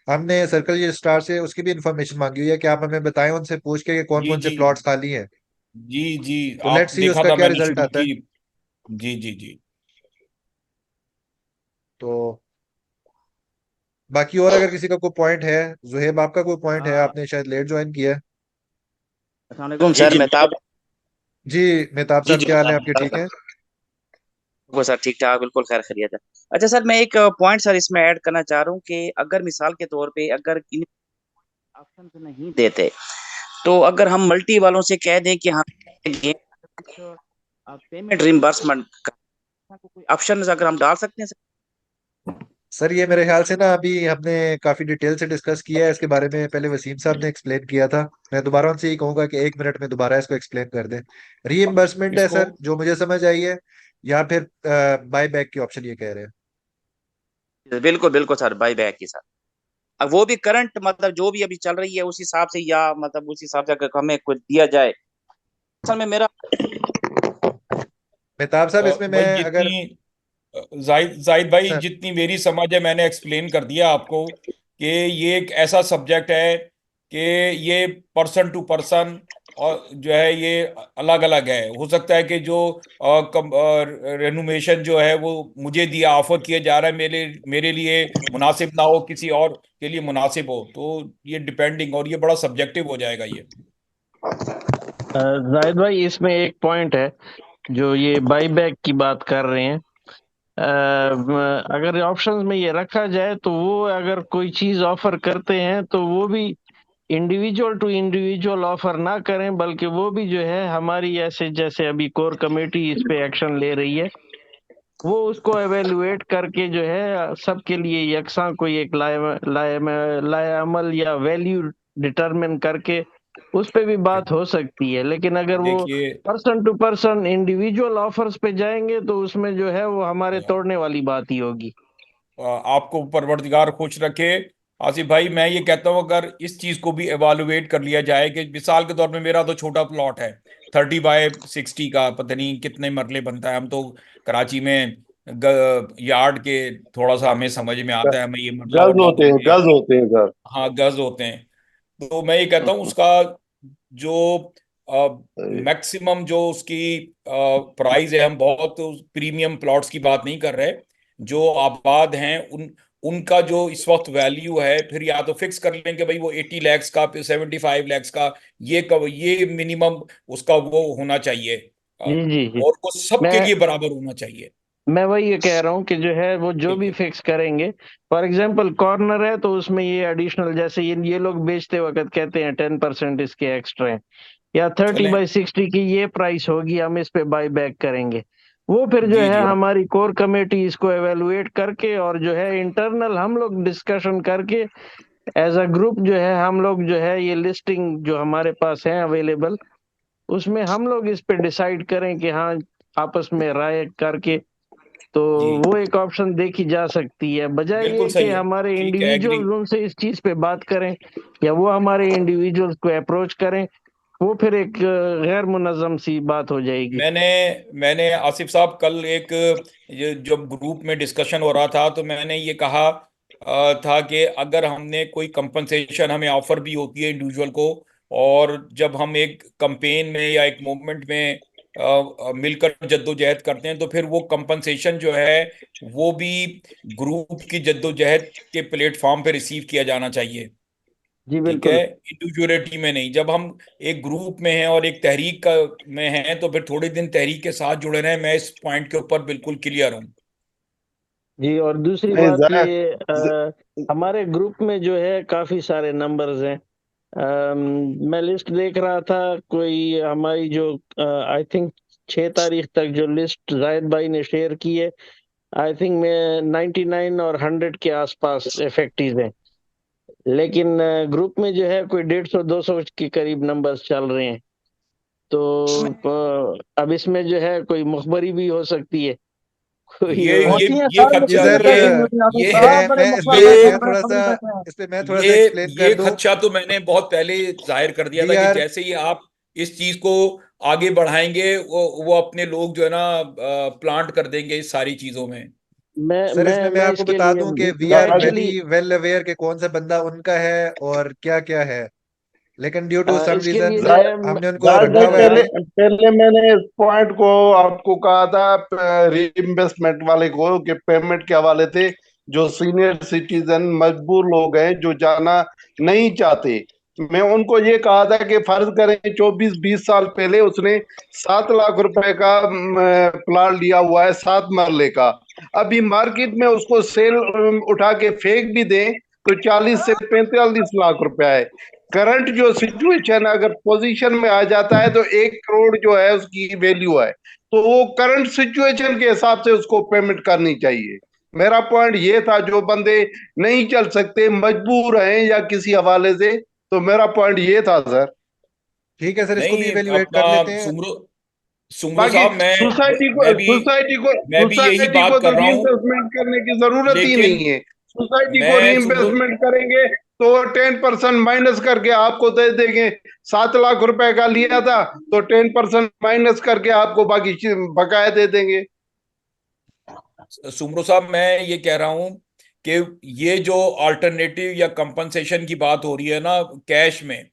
हमने सर्कल ये स्टार से उसकी भी इंफॉर्मेशन मांगी हुई है कि आप हमें बताएं उनसे पूछ के कि कौन जी कौन से जी प्लॉट्स खाली हैं। जी जी। तो आप लेट्स सी देखा उसका था क्या मैंने रिजल्ट शुरू आता है। की। जी जी जी। तो बाकी और अगर किसी का कोई पॉइंट है, जुहेब आपका कोई पॉइंट है, आपने शायद लेट ज्वाइन किया है। अस्सलाम जी सर, जी मेहताब। जी मेहताब जी साहब, जी क्या हाल है आपके, बताओ ठीक है? वो सर ठीक ठाक, बिल्कुल खैर खैरियत है। अच्छा सर, मैं एक पॉइंट सर इसमें ऐड करना चाह रहा हूँ कि अगर मिसाल के तौर पे अगर इन ऑप्शन नहीं देते, तो अगर हम मल्टी वालों से कह दें कि हम गेम कुछ पेमेंट रिम्बर्समेंट का कोई ऑप्शन अगर हम डाल सकते हैं सर। सर ये मेरे ख्याल से ना अभी हमने काफी डिटेल से डिस्कस किया है इसके बारे में, पहले वसीम साहब ने एक्सप्लेन किया था। मैं दोबारा उनसे यही कहूंगा कि 1 मिनट में दोबारा इसको एक्सप्लेन कर दें। रीइंबर्समेंट है इसको सर, जो मुझे समझ आई है, या फिर बाय बैक की ऑप्शन ये कह रहे हैं। बिल्कुल बिल्कुल सर, बाई बैक की सर। अब वो भी करंट मतलब जो भी अभी चल रही है उस हिसाब से, या मतलब उस हिसाब से अगर हमें कुछ दिया जाए। असल में मेरा मेहताब साहब इसमें मैं भाई अगर जितनी जाहिद जाहिद भाई, सर जितनी मेरी समझ है मैंने एक्सप्लेन कर दिया आपको कि ये एक ऐसा सब्जेक्ट है कि ये पर्सन टू पर्सन और जो है ये अलग अलग है। हो सकता है कि जो रेनुमेशन जो है वो मुझे दिया ऑफर किया जा रहा है मेरे मेरे लिए मुनासिब ना हो, किसी और के लिए मुनासिब हो, तो ये डिपेंडिंग, और ये बड़ा सब्जेक्टिव हो जाएगा ये। जाहिद भाई, इसमें एक पॉइंट है, जो ये बाई बैक की बात कर रहे हैं। अगर ऑप्शंस में ये रखा जाए तो वो अगर कोई चीज ऑफर करते हैं तो वो भी इंडिविजुअल टू इंडिविजुअल ऑफर ना करें, बल्कि वो भी जो है हमारी ऐसे जैसे अभी कोर कमेटी इस पे एक्शन ले रही है, वो उसको एवेलुएट करके जो है सबके लिए यकसा कोई एक लाएअमल या वैल्यू डिटरमिन करके उस पे भी बात हो सकती है। लेकिन अगर वो देखिए, person to person individual offers पे जाएंगे तो उसमें जो है वो हमारे तोड़ने वाली बात ही होगी। आपको परवरदिगार खुश रखे। आसिफ भाई, मैं ये कहता हूँ अगर इस चीज को भी एवालुएट कर लिया जाए कि मिसाल के तौर पे मेरा तो छोटा प्लॉट है 30 बाय 60 का, पता नहीं कितने मरले बनता है, हम तो कराची में यार्ड के थोड़ा सा हमें समझ में आता है, हमें ये मरला गज वरला होते तो हैं, ये, गज होते हैं सर। हाँ गज होते हैं। तो मैं ये कहता हूँ उसका जो मैक्सिमम जो उसकी प्राइस है, हम बहुत प्रीमियम प्लॉट्स की बात नहीं कर रहे, जो आबाद हैं उनका जो इस वक्त वैल्यू है, फिर या तो फिक्स कर लेंगे भाई वो 80 लाख का, 75 लाख का, ये कब ये मिनिमम उसका वो होना चाहिए, जी जी जी। और वो सबके मैं लिए बराबर होना चाहिए। मैं वही ये कह रहा हूँ कि जो है वो जो भी बिल्कुल। फिक्स करेंगे, फॉर एग्जांपल कॉर्नर है तो उसमें ये एडिशनल, जैसे ये लोग बेचते वक्त कहते हैं 10% इसके एक्स्ट्रा है, या थर्टी चलें। बाई सिक्सटी की ये प्राइस होगी, हम इस पे बाय बैक करेंगे। वो फिर जो जी है जी हमारी कोर कमेटी इसको एवेलुएट करके और जो है इंटरनल हम लोग डिस्कशन करके एज अ ग्रुप जो है हम लोग जो है ये लिस्टिंग जो हमारे पास है अवेलेबल, उसमें हम लोग इस पे डिसाइड करें कि हाँ, आपस में राय करके। तो जी। वो एक ऑप्शन देखी जा सकती है, बजाय बिल्कुल ये कि सही है। हमारे ठीक है, एग्री। इंडिविजुअल्स उनसे इस चीज पे बात करें या वो हमारे इंडिविजुअल्स को अप्रोच करें। वो फिर एक गैर मुनज़्ज़म सी बात हो जाएगी। मैंने मैंने आसिफ साहब कल एक ये जब ग्रुप में डिस्कशन हो रहा था तो मैंने ये कहा था कि अगर हमने कोई कंपनसेशन हमें ऑफर भी होती है इंडिविजुअल को, और जब हम एक कंपेन में या एक मूवमेंट में मिलकर जद्दोजहद करते हैं, तो फिर वो कंपनसेशन जो है वो भी ग्रुप की जद्दोजहद के प्लेटफॉर्म पे रिसीव किया जाना चाहिए। जी ठीक है, बिल्कुल। इंडिविजुअलिटी में नहीं। जब हम एक ग्रुप में हैं और एक तहरीक का में हैं तो फिर थोड़े दिन तहरीक के साथ जुड़े रहें, मैं इस पॉइंट के ऊपर बिल्कुल क्लियर हूँ। जी, और दूसरी नहीं बात जय, ये हमारे ग्रुप में जो है काफी सारे नंबर्स हैं। मैं लिस्ट देख रहा था, कोई हमारी जो आई थिंक 6 तारीख तक जो लिस्ट जाहिद भाई ने शेयर की है, आई थिंक मैं 99 और 100 के आसपास इफेक्टिव हैं। लेकिन ग्रुप में जो है कोई 150-200 के करीब नंबर्स चल रहे हैं। तो अब इसमें जो है कोई मुखबरी भी हो सकती है, कोई ये ये होती है ये सर, जी खदशा मुखबिर सर, बैठे नहीं होते आसिफ ये साहब, बड़े मैं इस पे मुखबिर मैं बैठे हैं, मैं बड़े थोड़ा सा खबीर बैठे हैं। इस पे मैं थोड़ा सा ये एक्सप्लेन कर ये दूं। खदशा तो मैंने बहुत पहले जाहिर कर दिया जी था कि यार, जैसे ही आप इस चीज को आगे बढ़ाएंगे वो अपने लोग जो है ना प्लांट कर देंगे इस सारी चीजों में। सर इसमें मैं मैं आपको इसके बता लिए दूं कि वी मैं are actually very well aware के कौन सा बंदा उनका है और क्या क्या है, लेकिन ड्यू टू सम इसके रीजन लिए जो है हमने उनको जाहिर रखा भाई, हुआ है पहले आगे। पहले मैंने इस पॉइंट को आपको कहा था रीइंवेस्टमेंट वाले को, कि पेमेंट के हवाले से जो सीनियर सिटीजन मजबूर लोग हैं जो जाना नहीं चाहते, मैं उनको ये कहा था कि फर्ज करें 24-20 साल पहले उसने 7 लाख रुपए का प्लाट लिया हुआ है 7 मरले का। अभी मार्केट में उसको सेल उठा के फेंक भी दें तो 40 से 45 लाख रुपया है। करंट जो सिचुएशन, अगर पोजीशन में आ जाता है तो 1 करोड़ जो है उसकी वैल्यू है, तो वो करंट सिचुएशन के हिसाब से उसको पेमेंट करनी चाहिए। मेरा पॉइंट ये था, जो बंदे नहीं चल सकते, मजबूर हैं या किसी हवाले से, तो मेरा पॉइंट ये था सर। ठीक है सर, इसको भी नहीं इवेल्युएट अपना कर लेते हैं। सुमरो सुमरो बाकी साहब, सोसाइटी को मैं भी सोसाइटी को मैं भी यही सोसाइटी को बात तो कर रहा हूं। रीइंवेस्टमेंट करने की जरूरत ही लेकिन नहीं है। सोसाइटी को मैं सुमरो रीइंवेस्टमेंट करेंगे तो 10% माइनस करके आपको दे देंगे। 7 लाख रुपए का लिया था तो 10% माइनस करके आपको बाकी बकाया दे देंगे। सुमरो साहब, मैं ये कह रहा हूं कि ये जो अल्टरनेटिव या कंपनसेशन की बात हो रही है ना कैश में,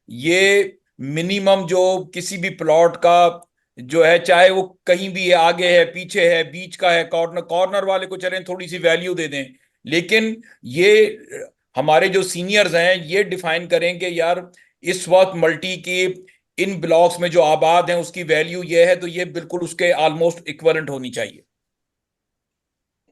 ये मिनिमम जो किसी भी प्लॉट का जो है, चाहे वो कहीं भी है, आगे है, पीछे है, बीच का है, कॉर्नर कॉर्नर वाले को चलें थोड़ी सी वैल्यू दे दें, लेकिन ये हमारे जो सीनियर्स हैं ये डिफाइन करें कि यार इस वक्त मल्टी की इन ब्लॉक्स में जो आबाद हैं उसकी वैल्यू ये है, तो ये बिल्कुल उसके ऑलमोस्ट इक्वलेंट होनी चाहिए।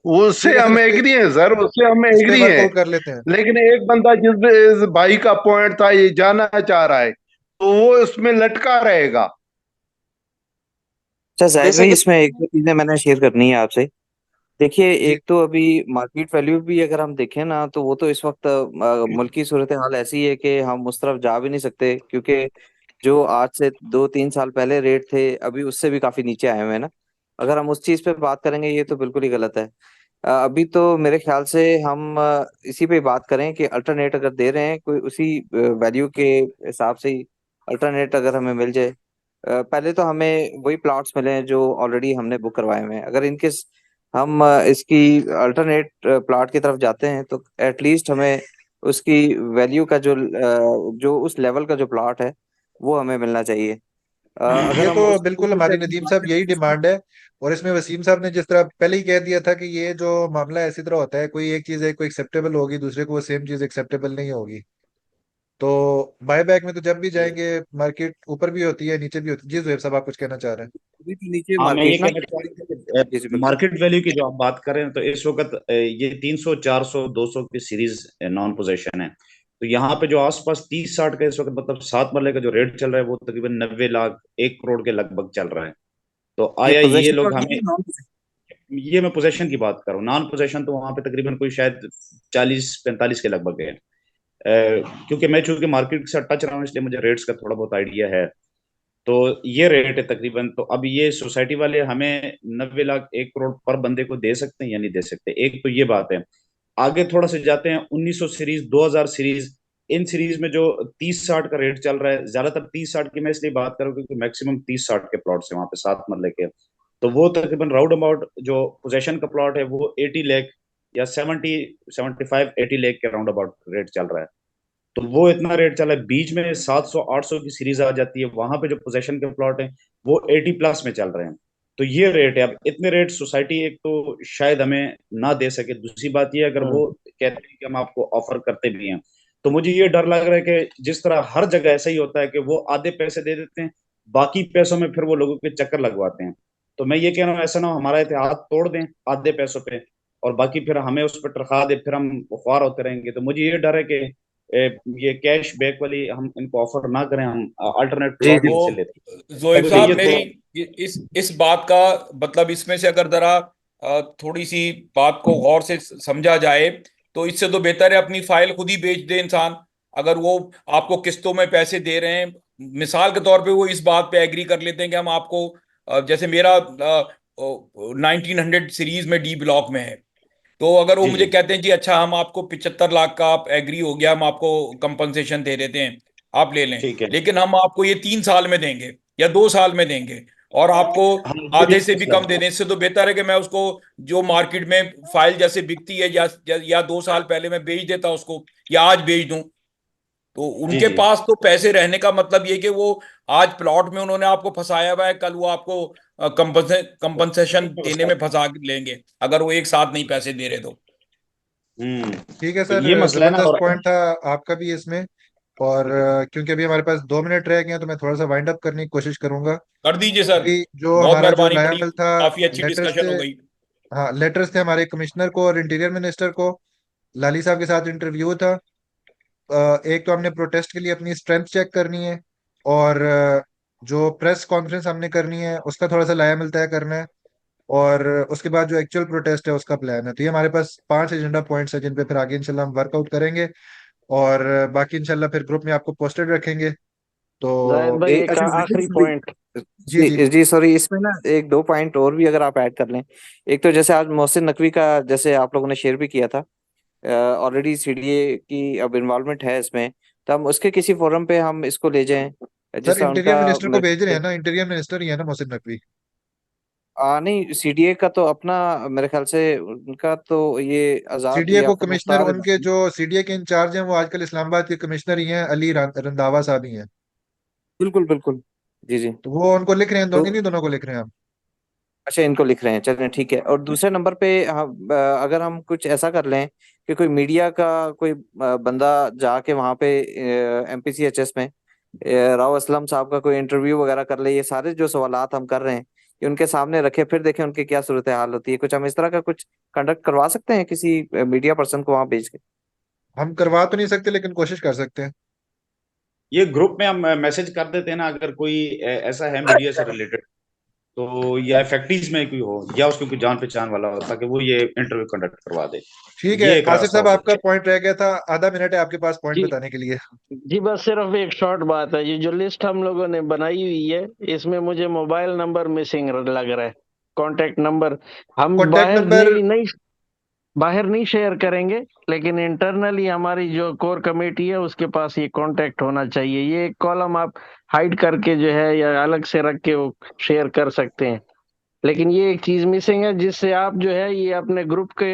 ठीक उससे है सर, हम इस पे एग्री हैं सर, उससे हम इस पे एग्री हैं। वर्कआउट कर लेते हैं। लेकिन एक बंदा जिस भाई का पॉइंट था, ये जाना चाह रहा है, तो वो उसमें लटका रहेगा। अच्छा जाहिद जैसे भाई, कि इसमें एक दो चीजें मैंने शेयर करनी है आपसे। देखिए, जी एक तो अभी मार्केट वैल्यू भी अगर हम देखें ना, तो वो तो इस वक्त मुल्क की सूरत हाल ऐसी है कि हम उस तरफ जा भी नहीं सकते, क्योंकि जो आज से 2-3 साल पहले रेट थे अभी उससे भी काफी नीचे आए हुए हैं ना। अगर हम उस चीज पे बात करेंगे ये तो बिल्कुल ही गलत है। अभी तो मेरे ख्याल से हम इसी पे बात करें कि अल्टरनेट अगर दे रहे हैं कोई, उसी वैल्यू के हिसाब से ही अल्टरनेट अगर हमें मिल जाए। पहले तो हमें वही प्लॉट्स मिले हैं जो ऑलरेडी हमने बुक करवाए हुए हैं। अगर इनकेस हम इसकी अल्टरनेट प्लॉट की तरफ जाते हैं तो एटलीस्ट हमें उसकी वैल्यू का जो उस लेवल का जो प्लॉट है वो हमें मिलना चाहिए। अगर ये हम तो उस बिल्कुल से हमारी अपनी नदीम साहब बात यही करें। डिमांड है। और इसमें वसीम साहब ने जिस तरह पहले ही कह दिया था कि ये जो मामला है इसी तरह होता है, कोई एक चीज है कोई एक्सेप्टेबल होगी, दूसरे को वो सेम चीज एक्सेप्टेबल नहीं होगी। तो बाय बैक में तो जब भी जाएंगे मार्केट ऊपर भी होती है नीचे भी होती है। जी जुएब साहब, आप कुछ कहना चाह रहे हैं? अभी तो नीचे हाँ, मैं ये मार्केट ना कहना चाह रहा था जी जी कि बिल्कुल। मार्केट वैल्यू की जो आप बात कर रहे हैं, तो इस वक्त ये 300 400 200 की सीरीज नॉन पोजीशन है। तो यहाँ पे जो आसपास 30-60 का इस वक्त मतलब 7 मरले का जो रेट चल रहा है वो तकरीबन 90 लाख 1 करोड़ के लगभग चल रहा है। तो ये आया ये पोजेशन लोग होती हमें, है नॉन पोजेशन? ये मैं पोजीशन की बात कर रहा हूँ, नॉन पोजीशन तो वहां पे तकरीबन कोई शायद 40-45 के लगभग है। क्योंकि मैं चूंकि मार्केट से टच रहा हूँ इसलिए मुझे रेट्स का थोड़ा बहुत आइडिया है। तो ये रेट है तकरीबन। तो अब ये सोसाइटी वाले हमें 90 लाख 1 करोड़ पर बंदे को दे सकते हैं या नहीं दे सकते, एक तो ये बात है। आगे थोड़ा सा जाते हैं, 1900 सीरीज 2000 सीरीज, इन सीरीज में जो 30-60 का रेट चल रहा है, ज्यादातर 30-60 की मैं इसलिए बात करूँ क्योंकि मैक्सिमम 30-60 के प्लॉट्स हैं वहां पे 7 मरले के। तो वो तकरीबन राउंड अबाउट जो पोजेशन का प्लॉट है वो 80 लाख या 70-75-80 लाख के राउंड अबाउट रेट चल रहा है। तो वो इतना रेट चला है। बीच में 700-800 की सीरीज आ जाती है, वहां पे जो पोजेशन के प्लॉट हैं वो 80+ में चल रहे हैं। तो ये रेट है। अब इतने रेट सोसाइटी एक तो शायद हमें ना दे सके, दूसरी बात ये अगर वो कहते हैं कि हम आपको ऑफर करते भी हैं, तो मुझे ये डर लग रहा है कि जिस तरह हर जगह ऐसा ही होता है कि वो आधे पैसे दे देते हैं, बाकी पैसों में फिर वो लोगों के चक्कर लगवाते हैं। तो मैं ये कह रहा हूँ ऐसा ना हो हमारा इतिहाद तोड़ दें आधे पैसों पे और बाकी फिर हमें उस पर टरखा दे, फिर हम खुआर होते रहेंगे। तो मुझे ये डर है कि ये कैश बैक वाली हम इनको ऑफर ना करें, हम अल्टरनेट जी प्लॉट जी। इनसे वो लेते जोएब हैं। साहब, ये मेरी थोड़ा इस बात का मतलब, इसमें से अगर जरा थोड़ी सी बात को गौर से समझा जाए, तो इससे तो बेहतर है अपनी फाइल खुद ही बेच दे इंसान। अगर वो आपको किस्तों में पैसे दे रहे हैं, मिसाल के तौर पे वो इस बात पे एग्री कर लेते हैं कि हम आपको जैसे मेरा 1900 सीरीज में डी ब्लॉक में है, तो अगर वो जी मुझे जी कहते हैं जी अच्छा हम आपको 75 लाख का, आप एग्री हो गया, हम आपको कंपनसेशन दे देते हैं, आप ले लें, ठीक है। लेकिन हम आपको ये 3 साल में देंगे या 2 साल में देंगे, और आपको हम आधे से भी कम दे दें। इससे तो बेहतर है कि मैं उसको, जो मार्केट में फाइल जैसे बिकती है, या 2 साल पहले मैं बेच देता उसको, या आज बेच दूं, तो जी उनके जी। पास तो पैसे रहने का मतलब ये कि वो आज प्लॉट में उन्होंने आपको फंसाया हुआ है, कल वो आपको कंपनसेशन देने में फंसा लेंगे अगर वो एक साथ नहीं पैसे दे रहे तो। हम्म। ठीक है तो सर, ये मसला है ना। जबरदस्त और पॉइंट था आपका भी इसमें। और क्योंकि अभी हमारे पास 2 मिनट रह गए हैं तो मैं थोड़ा सा वाइंड अप करने की कोशिश करूंगा। कर दीजिए सर, अभी जो बहुत हमारा जो मेहरबानी लाया पड़ी, मिल था, काफी अच्छी लेटर्स डिस्कशन थे। हो गई। हाँ, लेटर्स थे हमारे कमिश्नर को और इंटीरियर मिनिस्टर को। लाली साहब के साथ इंटरव्यू था। एक तो हमने प्रोटेस्ट के लिए अपनी स्ट्रेंथ चेक करनी है, और जो प्रेस कॉन्फ्रेंस हमने करनी है उसका थोड़ा सा लाया मिलता है करना है, और उसके बाद जो एक्चुअल प्रोटेस्ट है उसका प्लान है। तो ये हमारे पास 5 एजेंडा पॉइंट्स है जिन पे फिर आगे इंशाल्लाह हम वर्कआउट करेंगे, और बाकी इंशाल्लाह फिर ग्रुप में आपको पोस्टेड रखेंगे। जाहिद तो भाई एक अच्छा आखिरी सॉरी पॉइंट। जी जी। जी सॉरी, इसमें ना एक दो पॉइंट और भी अगर आप ऐड कर लें। एक तो जैसे आज मोहसिन नकवी का जैसे आप लोगों ने शेयर भी किया था, ऑलरेडी सीडीए की अब इन्वॉल्वमेंट है इसमें, तो हम उसके किसी फोरम पे हम इसको ले जाएं सर, जिसका इंटीरियर उनका मिनिस्टर को मेरे भेज ख्याल रहे से हैं ना, इंटीरियर मिनिस्टर ही है ना मोहसिन नकवी। नहीं, सीडीए का तो अपना मेरे ख्याल से उनका तो ये आजाद सीडीए या को फिर कमिश्नर, मुख्तार उनके इलाही। जो सीडीए के इंचार्ज हैं वो आजकल इस्लामाबाद के कमिश्नर ही हैं, अली रंधावा साहब ही हैं। बिल्कुल बिल्कुल। जी जी। तो वो उनको लिख रहे हैं, तो दोनों नहीं, दोनों को लिख रहे हैं हम। अच्छा, इनको लिख रहे हैं, चलें ठीक है। और दूसरे नंबर पे हम अगर हम कुछ ऐसा कर लें कि कोई मीडिया का कोई बंदा जाके वहाँ पे एमपीसीएचएस में राव असलम साहब का कोई इंटरव्यू वगैरह कर ले, ये सारे जो सवालात हम कर रहे हैं ये उनके सामने रखे, फिर देखें उनकी क्या सूरत हाल होती है। कुछ हम इस तरह का कुछ कंडक्ट करवा सकते हैं किसी मीडिया पर्सन को वहाँ भेज के। हम करवा तो नहीं सकते लेकिन कोशिश कर सकते हैं। ये ग्रुप में हम मैसेज कर देते हैं ना, अगर कोई ऐसा है मीडिया से रिलेटेड, तो या फैक्ट्रीज में कोई हो या उसकी कोई जान पहचान वाला हो, ताकि वो ये इंटरव्यू कंडक्ट करवा दे। ठीक है, ये एक आसिफ रास्ता साहब हो आपका सकता पॉइंट रह गया था, आधा मिनट है आपके पास पॉइंट जी बताने के लिए। जी, बस सिर्फ एक शॉर्ट बात है। ये जो लिस्ट हम लोगों ने बनाई हुई है इसमें मुझे मोबाइल नंबर मिसिंग लग रहा है, कांटेक्ट नंबर। हम कॉन्टैक्ट नंबर। बाहर नहीं शेयर करेंगे, लेकिन इंटरनली हमारी जो कोर कमेटी है उसके पास ये कांटेक्ट होना चाहिए। ये एक कॉलम आप हाइड करके जो है या अलग से रख के वो शेयर कर सकते हैं, लेकिन ये एक चीज मिसिंग है जिससे आप जो है ये अपने ग्रुप के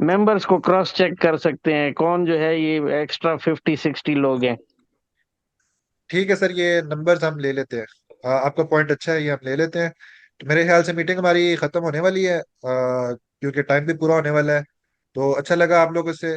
मेंबर्स को क्रॉस चेक कर सकते हैं कौन जो है ये एक्स्ट्रा 50-60 लोग हैं। ठीक है सर, ये नंबर्स हम ले लेते हैं। आपका पॉइंट अच्छा है, ये हम ले लेते हैं। तो मेरे ख्याल से मीटिंग हमारी खत्म होने वाली है, क्योंकि टाइम भी पूरा होने वाला है। तो अच्छा लगा आप लोगों से